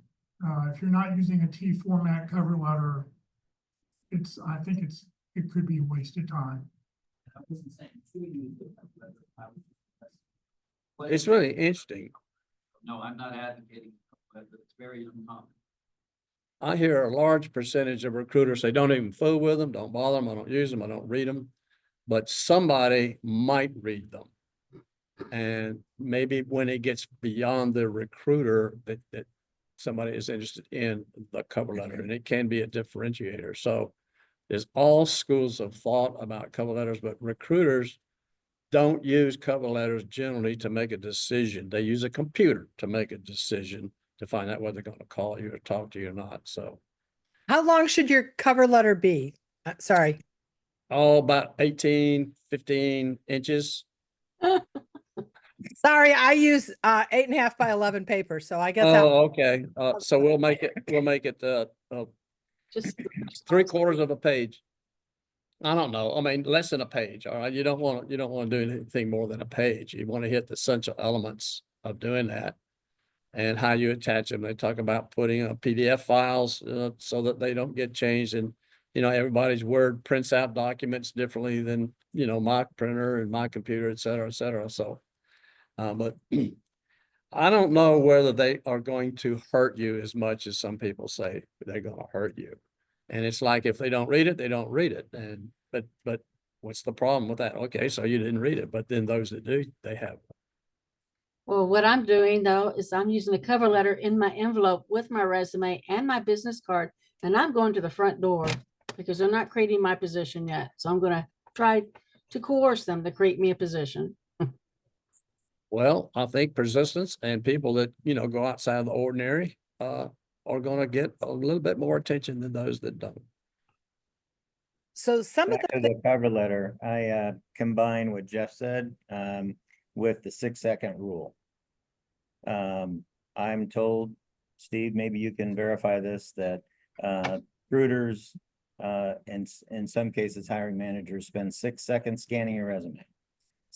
If you're not using a T format cover letter, I think it could be a wasted time. It's really interesting. No, I'm not advocating, but it's very uncommon. I hear a large percentage of recruiters say, don't even fool with them, don't bother them, I don't use them, I don't read them. But somebody might read them. And maybe when it gets beyond the recruiter, that somebody is interested in the cover letter, and it can be a differentiator. So there's all schools of thought about cover letters, but recruiters don't use cover letters generally to make a decision. They use a computer to make a decision to find out whether they're going to call you or talk to you or not. So How long should your cover letter be? Sorry. oh, about 18, 15 inches. Sorry, I use 8.5 by 11 paper, so I guess Oh, okay. So we'll make it just 3/4 of a page. I don't know. I mean, less than a page. All right. You don't want to do anything more than a page. You want to hit the essential elements of doing that and how you attach them. They talk about putting PDF files so that they don't get changed. And, everybody's Word prints out documents differently than, my printer and my computer, et cetera, et cetera. So, but I don't know whether they are going to hurt you as much as some people say they're going to hurt you. And it's like, if they don't read it, they don't read it. And, but what's the problem with that? Okay, so you didn't read it, but then those that do, they have. Well, what I'm doing though, is I'm using the cover letter in my envelope with my resume and my business card, and I'm going to the front door because they're not creating my position yet. So I'm going to try to coerce them to create me a position. Well, I think persistence and people that, go outside of the ordinary, are going to get a little bit more attention than those that don't. So some Back to the cover letter, I combine what Jeff said with the 6-second rule. I'm told, Steve, maybe you can verify this, that recruiters, in some cases, hiring managers spend 6 seconds scanning your resume.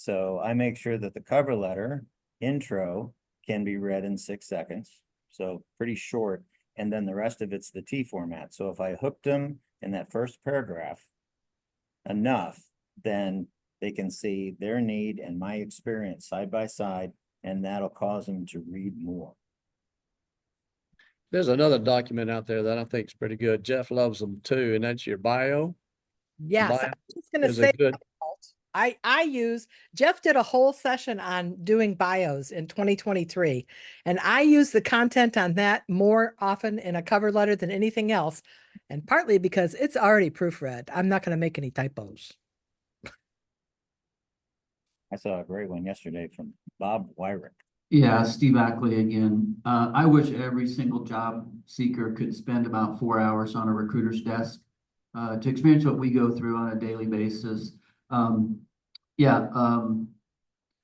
So I make sure that the cover letter intro can be read in 6 seconds. So pretty short. And then the rest of it's the T format. So if I hooked them in that first paragraph enough, then they can see their need and my experience side by side, and that'll cause them to read more. There's another document out there that I think is pretty good. Jeff loves them too, and that's your bio. Yes, Bio I was just gonna is a say, good, I use, Jeff did a whole session on doing bios in 2023. And I use the content on that more often in a cover letter than anything else. And partly because it's already proofread. I'm not gonna make any typos. I saw a great one yesterday from Bob Wyrick. Yeah, Steve Ackley again. I wish every single job seeker could spend about 4 hours on a recruiter's desk to experience what we go through on a daily basis.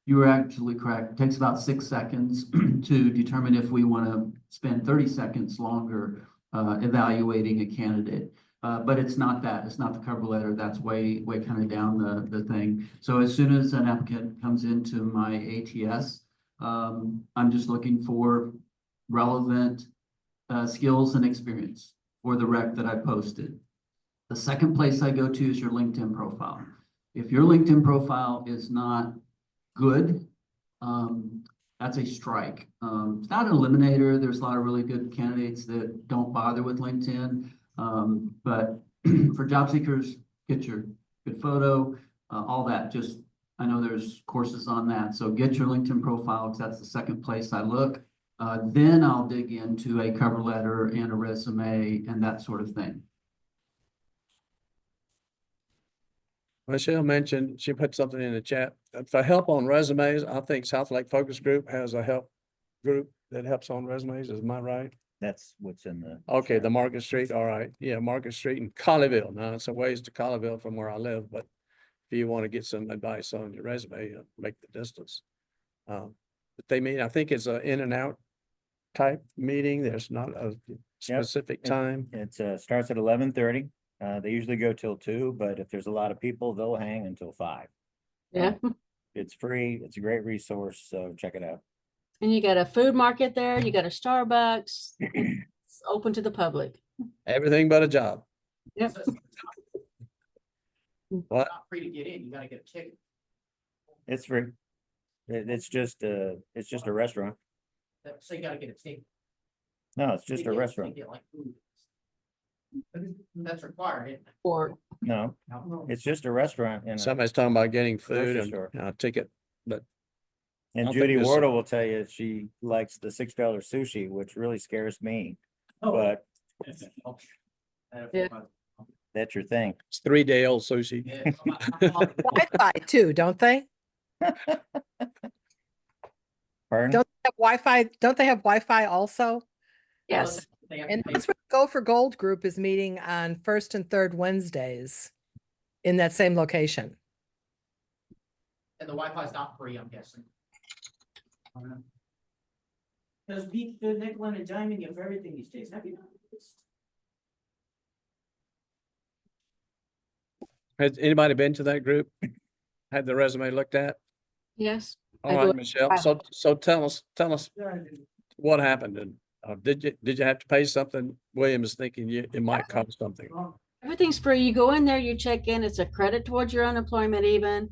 You were actually correct. It takes about 6 seconds to determine if we want to spend 30 seconds longer evaluating a candidate. But it's not that. It's not the cover letter. That's way kind of down the thing. So as soon as an applicant comes into my ATS, I'm just looking for relevant skills and experience for the rec that I posted. The second place I go to is your LinkedIn profile. If your LinkedIn profile is not good, that's a strike. It's not an eliminator. There's a lot of really good candidates that don't bother with LinkedIn. But for job seekers, get your good photo, all that. Just, I know there's courses on that. So get your LinkedIn profile, because that's the second place I look. Then I'll dig into a cover letter and a resume and that sort of thing. Michelle mentioned, she put something in the chat. For help on resumes, I think South Lake Focus Group has a help group that helps on resumes. Is my right? That's what's in the. Okay, the Market Street. All right. Yeah, Market Street and Colleyville. Now it's a ways to Colleyville from where I live, but if you want to get some advice on your resume, make the distance. But they mean, I think it's an in and out type meeting. There's not a specific time. It starts at 11:30. They usually go till 2, but if there's a lot of people, they'll hang until 5. Yeah. It's free. It's a great resource. So check it out. And you got a food market there, you got a Starbucks, it's open to the public. Everything but a job. Yep. What? Not free to get in, you gotta get a ticket. It's free. It's just a restaurant. So you gotta get a ticket. No, it's just a restaurant. Get like food. That's required, isn't it? Or No, it's just a restaurant. And Somebody's talking about getting food grocery and store. a ticket, but I And don't Judy think this- Wardle will tell you she likes the $6 sushi, which really scares me. But Yeah. that's your thing. it's 3-day-old sushi. Wi-Fi too, don't they? Pardon? Don't they have Wi-Fi? Don't they have Wi-Fi also? yes, And that's where Go for Gold group is meeting on first and third Wednesdays in that same location. And the Wi-Fi is not free, I'm guessing. Because the nickel and diming of everything these days. Have you noticed? Has anybody been to that group? Had the resume looked at? yes. All I right, go- Michelle. So tell us what happened, and did you have to pay something? William is thinking it might cost something. Everything's free. You go in there, you check in, it's a credit towards your unemployment even.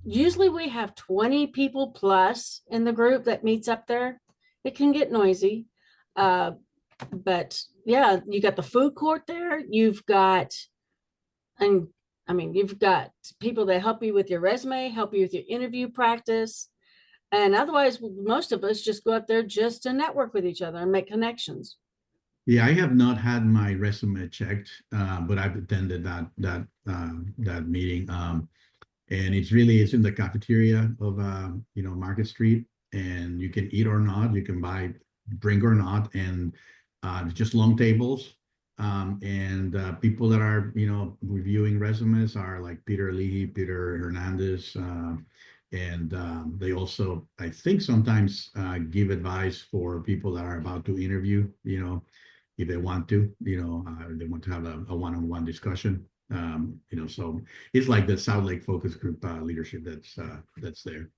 Usually we have 20 people plus in the group that meets up there. It can get noisy. But yeah, you got the food court there. You've got, and I mean, you've got people that help you with your resume, help you with your interview practice. And otherwise, most of us just go up there just to network with each other and make connections. Yeah, I have not had my resume checked, but I've attended that meeting. And it's in the cafeteria of Market Street, and you can eat or not, you can buy drink or not, and just long tables. And people that are reviewing resumes are like Peter Leahy, Peter Hernandez, and they also, I think, sometimes give advice for people that are about to interview, if they want to, they want to have a one-on-one discussion. So it's like the South Lake Focus Group leadership that's there.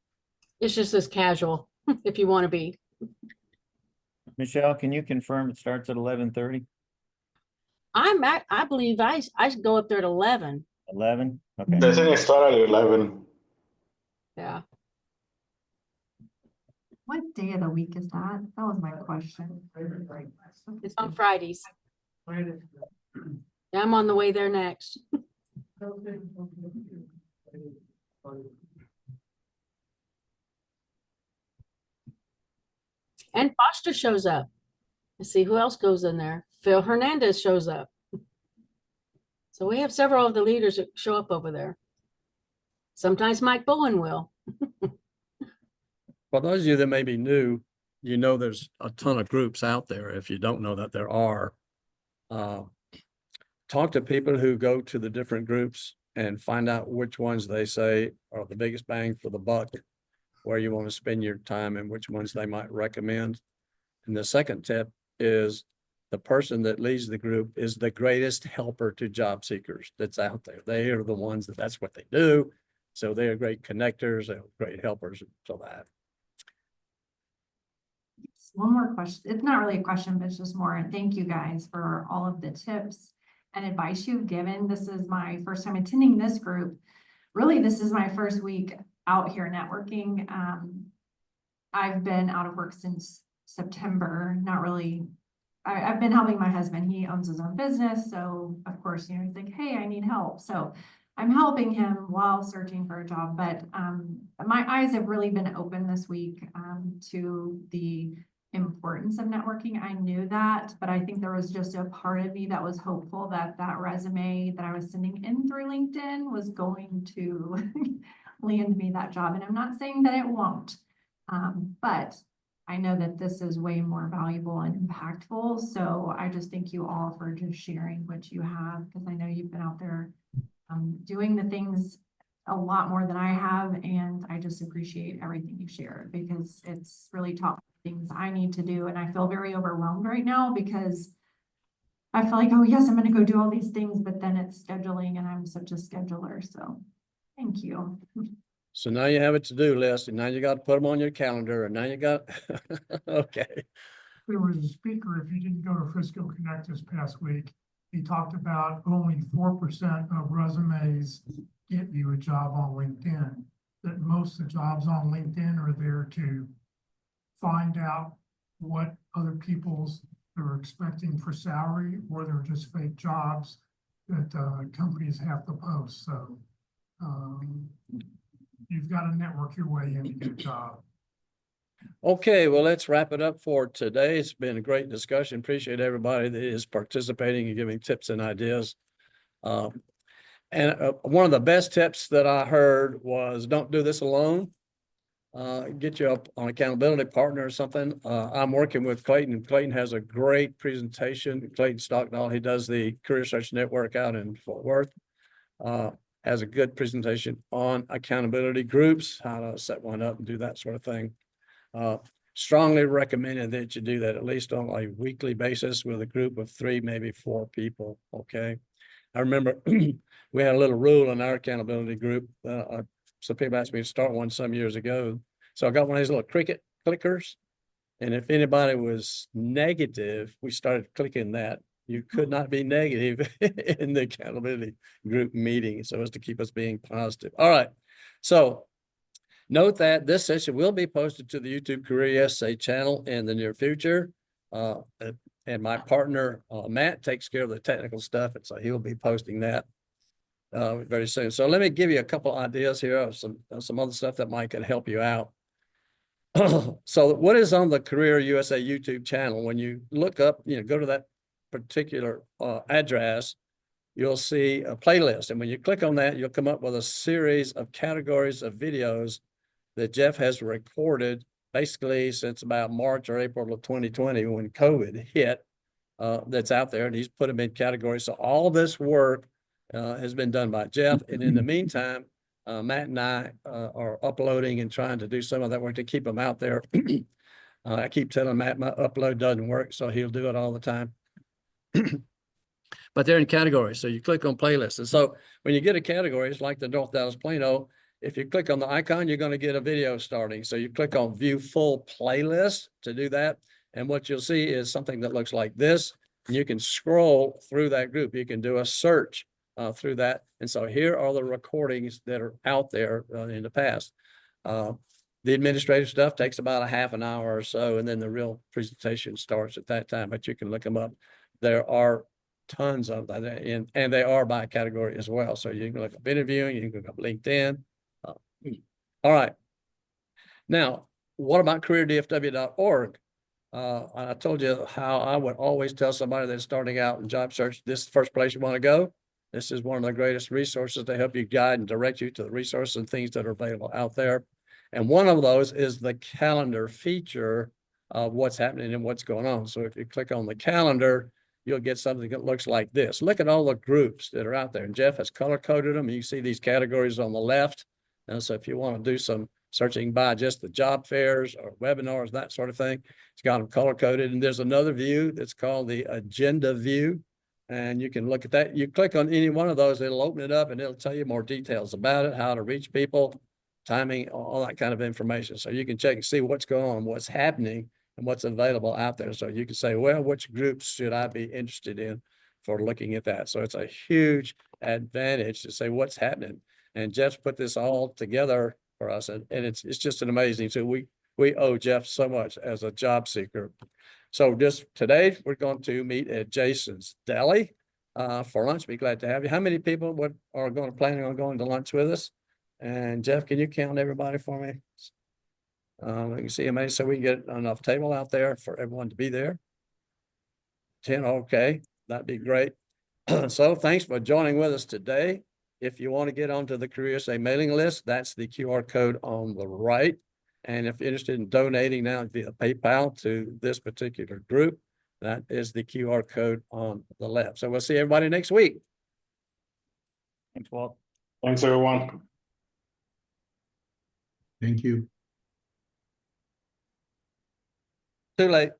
It's just as casual, if you want to be. Michelle, can you confirm it starts at 11:30? I believe I go up there at 11. 11? Okay. Doesn't it start at 11? Yeah. What day of the week is that? That was my question. It's on Fridays. Yeah, I'm on the way there next. And Foster shows up. Let's see who else goes in there. Phil Hernandez shows up. So we have several of the leaders that show up over there. Sometimes Mike Bowen will. For those of you that may be new, you know there's a ton of groups out there. If you don't know that there are, talk to people who go to the different groups and find out which ones they say are the biggest bang for the buck, where you want to spend your time and which ones they might recommend. And the second tip is the person that leads the group is the greatest helper to job seekers that's out there. They are the ones that's what they do. So they are great connectors, they're great helpers to that. One more question. It's not really a question, but it's just more. Thank you guys for all of the tips and advice you've given. This is my first time attending this group. Really, this is my first week out here networking. I've been out of work since September. Not really. I've been helping my husband. He owns his own business. So of course, he's like, hey, I need help. So I'm helping him while searching for a job. But my eyes have really been open this week to the importance of networking. I knew that, but I think there was just a part of me that was hopeful that that resume that I was sending in through LinkedIn was going to land me that job. And I'm not saying that it won't, but I know that this is way more valuable and impactful. So I just thank you all for just sharing what you have, because I know you've been out there doing the things a lot more than I have. And I just appreciate everything you shared, because it's really taught things I need to do. And I feel very overwhelmed right now because I feel like, oh yes, I'm going to go do all these things, but then it's scheduling and I'm such a scheduler. So thank you. So now you have a to-do list, and now you got to put them on your calendar, and now you got, okay. There was a speaker, if you didn't go to Frisco Connect this past week, he talked about only 4% of resumes get you a job on LinkedIn. That most of the jobs on LinkedIn are there to find out what other people's are expecting for salary, or they're just fake jobs that companies have to post. So you've got to network your way in to get a job. Okay, well, let's wrap it up for today. It's been a great discussion. Appreciate everybody that is participating and giving tips and ideas. And one of the best tips that I heard was don't do this alone. Get you up on accountability partner or something. I'm working with Clayton, and Clayton has a great presentation. Clayton Stockdale, he does the Career Search Network out in Fort Worth. Has a good presentation on accountability groups, how to set one up and do that sort of thing. Strongly recommended that you do that at least on a weekly basis with a group of 3, maybe 4 people. Okay. I remember we had a little rule in our accountability group. So people asked me to start one some years ago. So I got one of these little cricket clickers. And if anybody was negative, we started clicking that. You could not be negative in the accountability group meeting. So as to keep us being positive. All right. So note that this session will be posted to the YouTube Career USA channel in the near future. And my partner, Matt, takes care of the technical stuff. And so he'll be posting that very soon. So let me give you a couple ideas here of some other stuff that might could help you out. So what is on the Career USA YouTube channel? When you look up, go to that particular address, you'll see a playlist. And when you click on that, you'll come up with a series of categories of videos that Jeff has recorded basically since about March or April of 2020 when COVID hit, that's out there, and he's put them in categories. So all this work has been done by Jeff. And in the meantime, Matt and I are uploading and trying to do some of that work to keep them out there. I keep telling Matt my upload doesn't work, so he'll do it all the time. but they're in categories. So you click on playlists. And so when you get a category, it's like the North Dallas Plano. If you click on the icon, you're going to get a video starting. So you click on view full playlist to do that. And what you'll see is something that looks like this. And you can scroll through that group. You can do a search through that. And so here are the recordings that are out there in the past. The administrative stuff takes about a half an hour or so, and then the real presentation starts at that time, but you can look them up. There are tons of that, and they are by category as well. So you can look up interviewing, you can look up LinkedIn. All right. Now, what about careerdfw.org? I told you how I would always tell somebody that's starting out in job search, this is the first place you want to go. This is one of the greatest resources to help you guide and direct you to the resources and things that are available out there. And one of those is the calendar feature of what's happening and what's going on. So if you click on the calendar, you'll get something that looks like this. Look at all the groups that are out there. And Jeff has color coded them. You see these categories on the left. And so if you want to do some searching by just the job fairs or webinars, that sort of thing, it's got them color coded. And there's another view that's called the agenda view. And you can look at that. You click on any one of those, it'll open it up and it'll tell you more details about it, how to reach people, timing, all that kind of information. So you can check and see what's going on, what's happening, and what's available out there. So you can say, well, which groups should I be interested in for looking at that? So it's a huge advantage to say what's happening. And Jeff's put this all together for us. And it's just an amazing tool. We owe Jeff so much as a job seeker. So just today, we're going to meet at Jason's Deli for lunch. Be glad to have you. How many people are planning on going to lunch with us? And Jeff, can you count everybody for me? You can see how many, so we can get enough table out there for everyone to be there. 10, okay, that'd be great. So thanks for joining with us today. If you want to get onto the CareerSA mailing list, that's the QR code on the right. And if you're interested in donating now via PayPal to this particular group, that is the QR code on the left. So we'll see everybody next week. Thanks, Walt. Thanks, everyone. Thank you. Too late.